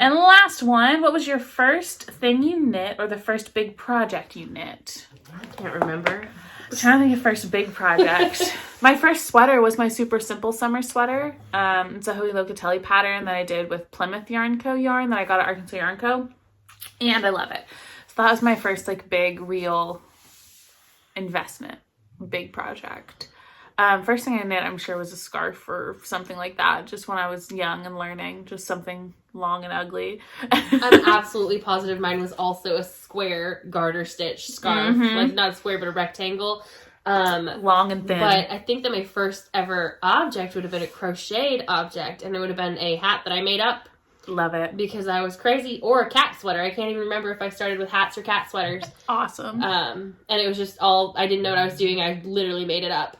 [SPEAKER 1] and last one, what was your first thing you knit or the first big project you knit?
[SPEAKER 2] I can't remember.
[SPEAKER 1] I'm trying to think of first big project. My first sweater was my super simple summer sweater. It's a Hoey Locatelli pattern that I did with Plymouth Yarn Co. yarn that I got at Arkansas Yarn Co. And I love it. So that was my first like big real investment, big project. First thing I knit, I'm sure, was a scarf or something like that. Just when I was young and learning, just something long and ugly.
[SPEAKER 2] I'm absolutely positive mine was also a square garter stitch scarf. Like not a square, but a rectangle.
[SPEAKER 1] Long and thin.
[SPEAKER 2] But I think that my first ever object would have been a crocheted object, and it would have been a hat that I made up.
[SPEAKER 1] Love it.
[SPEAKER 2] Because I was crazy. Or a cat sweater. I can't even remember if I started with hats or cat sweaters.
[SPEAKER 1] Awesome.
[SPEAKER 2] And it was just I didn't know what I was doing. I literally made it up.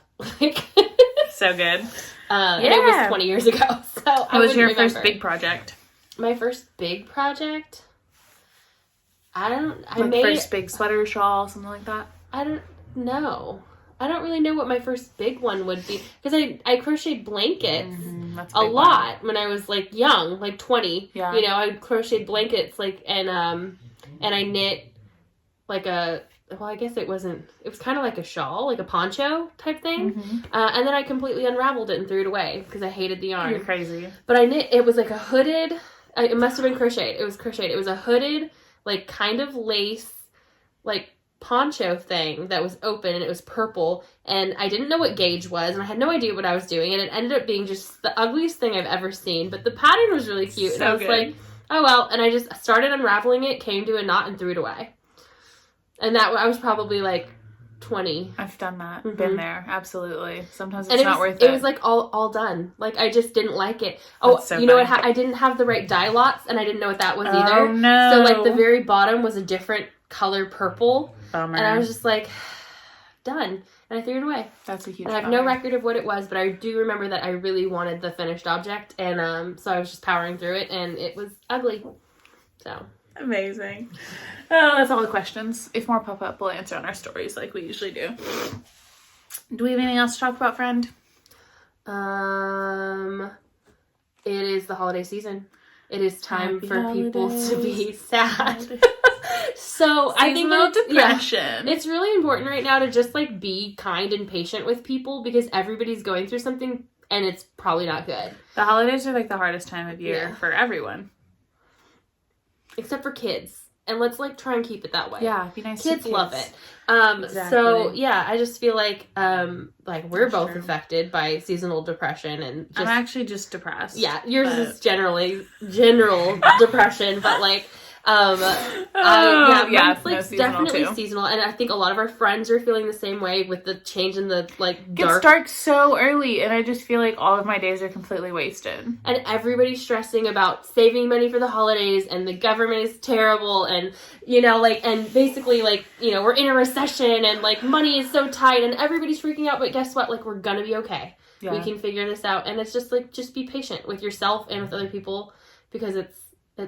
[SPEAKER 1] So good.
[SPEAKER 2] And it was 20 years ago. So
[SPEAKER 1] what was your first big project?
[SPEAKER 2] My first big project?
[SPEAKER 1] First big sweater, shawl, something like that?
[SPEAKER 2] I don't know. I don't really know what my first big one would be. Because I crocheted blankets a lot when I was like young, like 20.
[SPEAKER 1] Yeah.
[SPEAKER 2] You know, I crocheted blankets and I knit like I guess it was kind of like a shawl, like a poncho type thing. And then I completely unraveled it and threw it away because I hated the yarn.
[SPEAKER 1] You're crazy.
[SPEAKER 2] But I knit, it was like a hooded, it must have been crocheted. It was crocheted. It was a hooded, like kind of lace, like poncho thing that was open and it was purple and I didn't know what gauge was and I had no idea what I was doing and it ended up being just the ugliest thing I've ever seen, but the pattern was really cute and I was like, oh well, and I just started unraveling it, came to a knot and threw it away. And that I was probably like 20.
[SPEAKER 1] I've done that. Been there. Absolutely. Sometimes it's not worth it.
[SPEAKER 2] It was like all done. Like I just didn't like it. Oh, so you know what? I didn't have the right dye lots and I didn't know what that was either.
[SPEAKER 1] Oh no.
[SPEAKER 2] So like the very bottom was a different color purple.
[SPEAKER 1] Bummer.
[SPEAKER 2] And I was just like, done. And I threw it away.
[SPEAKER 1] That's a huge
[SPEAKER 2] I have no record of what it was, but I do remember that I really wanted the finished object. And so I was just powering through it and it was ugly. So.
[SPEAKER 1] Amazing. Oh, that's all the questions. If more pop up, we'll answer on our stories like we usually do. Do we have anything else to talk about, friend?
[SPEAKER 2] It is the holiday season. It is time
[SPEAKER 1] Happy
[SPEAKER 2] for
[SPEAKER 1] holidays.
[SPEAKER 2] People to be sad. So I think
[SPEAKER 1] depression.
[SPEAKER 2] It's really important right now to just like be kind and patient with people because everybody's going through something and it's probably not good.
[SPEAKER 1] The holidays are like the hardest time of year for everyone.
[SPEAKER 2] Except for kids. And let's like try and keep it that way.
[SPEAKER 1] Yeah, be nice to kids.
[SPEAKER 2] Kids love it.
[SPEAKER 1] Exactly.
[SPEAKER 2] So yeah, I just feel like we're both affected by seasonal depression and just,
[SPEAKER 1] I'm actually just depressed.
[SPEAKER 2] Yeah, yours is general depression, but like it's definitely seasonal, and I think a lot of our friends are feeling the same way with the change in the dark.
[SPEAKER 1] It gets dark so early, and I just feel like all of my days are completely wasted.
[SPEAKER 2] And everybody's stressing about saving money for the holidays, and the government is terrible, and and basically we're in a recession, and like money is so tight, and everybody's freaking out. But guess what? Like we're gonna be okay. Yeah. We can figure this out, and it's just just be patient with yourself and with other people because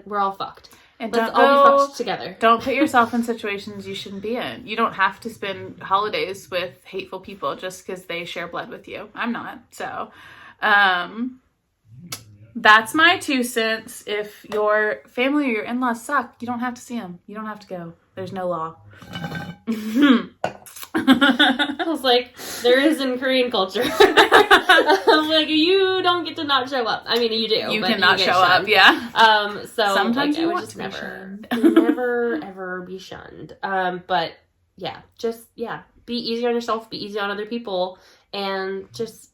[SPEAKER 2] we're all fucked.
[SPEAKER 1] And
[SPEAKER 2] let's all be fucked together.
[SPEAKER 1] Don't put yourself in situations you shouldn't be in. You don't have to spend holidays with hateful people just because they share blood with you. I'm not. So, that's my 2 cents. If your family or your in-laws suck, you don't have to see them. You don't have to go. There's no law.
[SPEAKER 2] I was like, there is in Korean culture. I'm like, you don't get to not show up. I mean, you do.
[SPEAKER 1] You cannot show up, yeah.
[SPEAKER 2] So
[SPEAKER 1] sometimes
[SPEAKER 2] you
[SPEAKER 1] want
[SPEAKER 2] just
[SPEAKER 1] to be shunned.
[SPEAKER 2] never ever be shunned. But yeah, be easy on yourself, be easy on other people, and just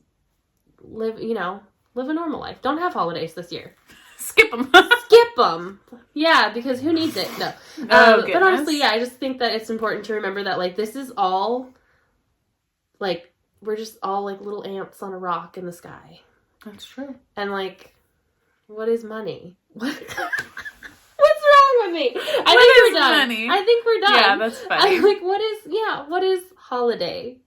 [SPEAKER 2] live a normal life. Don't have holidays this year.
[SPEAKER 1] Skip them.
[SPEAKER 2] Skip them. Yeah, because who needs it? No. But honestly, I just think that it's important to remember that, this is all, we're just all, little ants on a rock in the sky.
[SPEAKER 1] That's true.
[SPEAKER 2] And, what is money? What's wrong with me? I think we're done.
[SPEAKER 1] Money?
[SPEAKER 2] I think we're done.
[SPEAKER 1] Yeah, that's funny.
[SPEAKER 2] I'm what is holiday?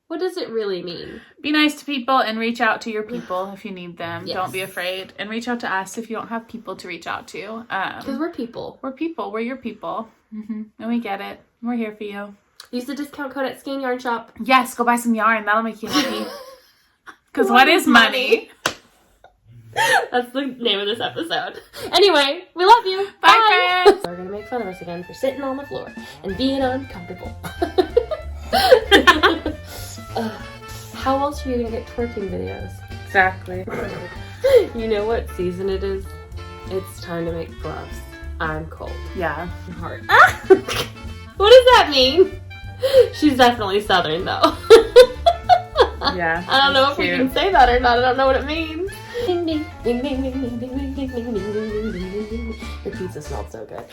[SPEAKER 2] What does it really mean?
[SPEAKER 1] Be nice to people and reach out to your people if you need them.
[SPEAKER 2] Yes.
[SPEAKER 1] Don't be afraid. And reach out to us if you don't have people to reach out to.
[SPEAKER 2] Because we're people.
[SPEAKER 1] We're people. We're your people. Mm-hmm. And we get it. We're here for you.
[SPEAKER 2] Use the discount code at Skein Yarn Shop.
[SPEAKER 1] Yes, go buy some yarn. That'll make you happy. Because what is money?
[SPEAKER 2] That's the name of this episode. Anyway, we love you.
[SPEAKER 1] Bye, friends.
[SPEAKER 2] We're going to make fun of us again for sitting on the floor and being uncomfortable. How else are you going to get twerking videos?
[SPEAKER 1] Exactly.
[SPEAKER 2] You know what season it is? It's time to make gloves. I'm cold.
[SPEAKER 1] Yeah.
[SPEAKER 2] I'm hard. What does that mean? She's definitely Southern, though.
[SPEAKER 1] Yeah.
[SPEAKER 2] I don't know if we can say that or not. I don't know what it means. Ding, ding, ding, ding, ding, ding, ding, ding, ding, ding, ding, ding, ding, ding, ding. Your pizza smelled so good.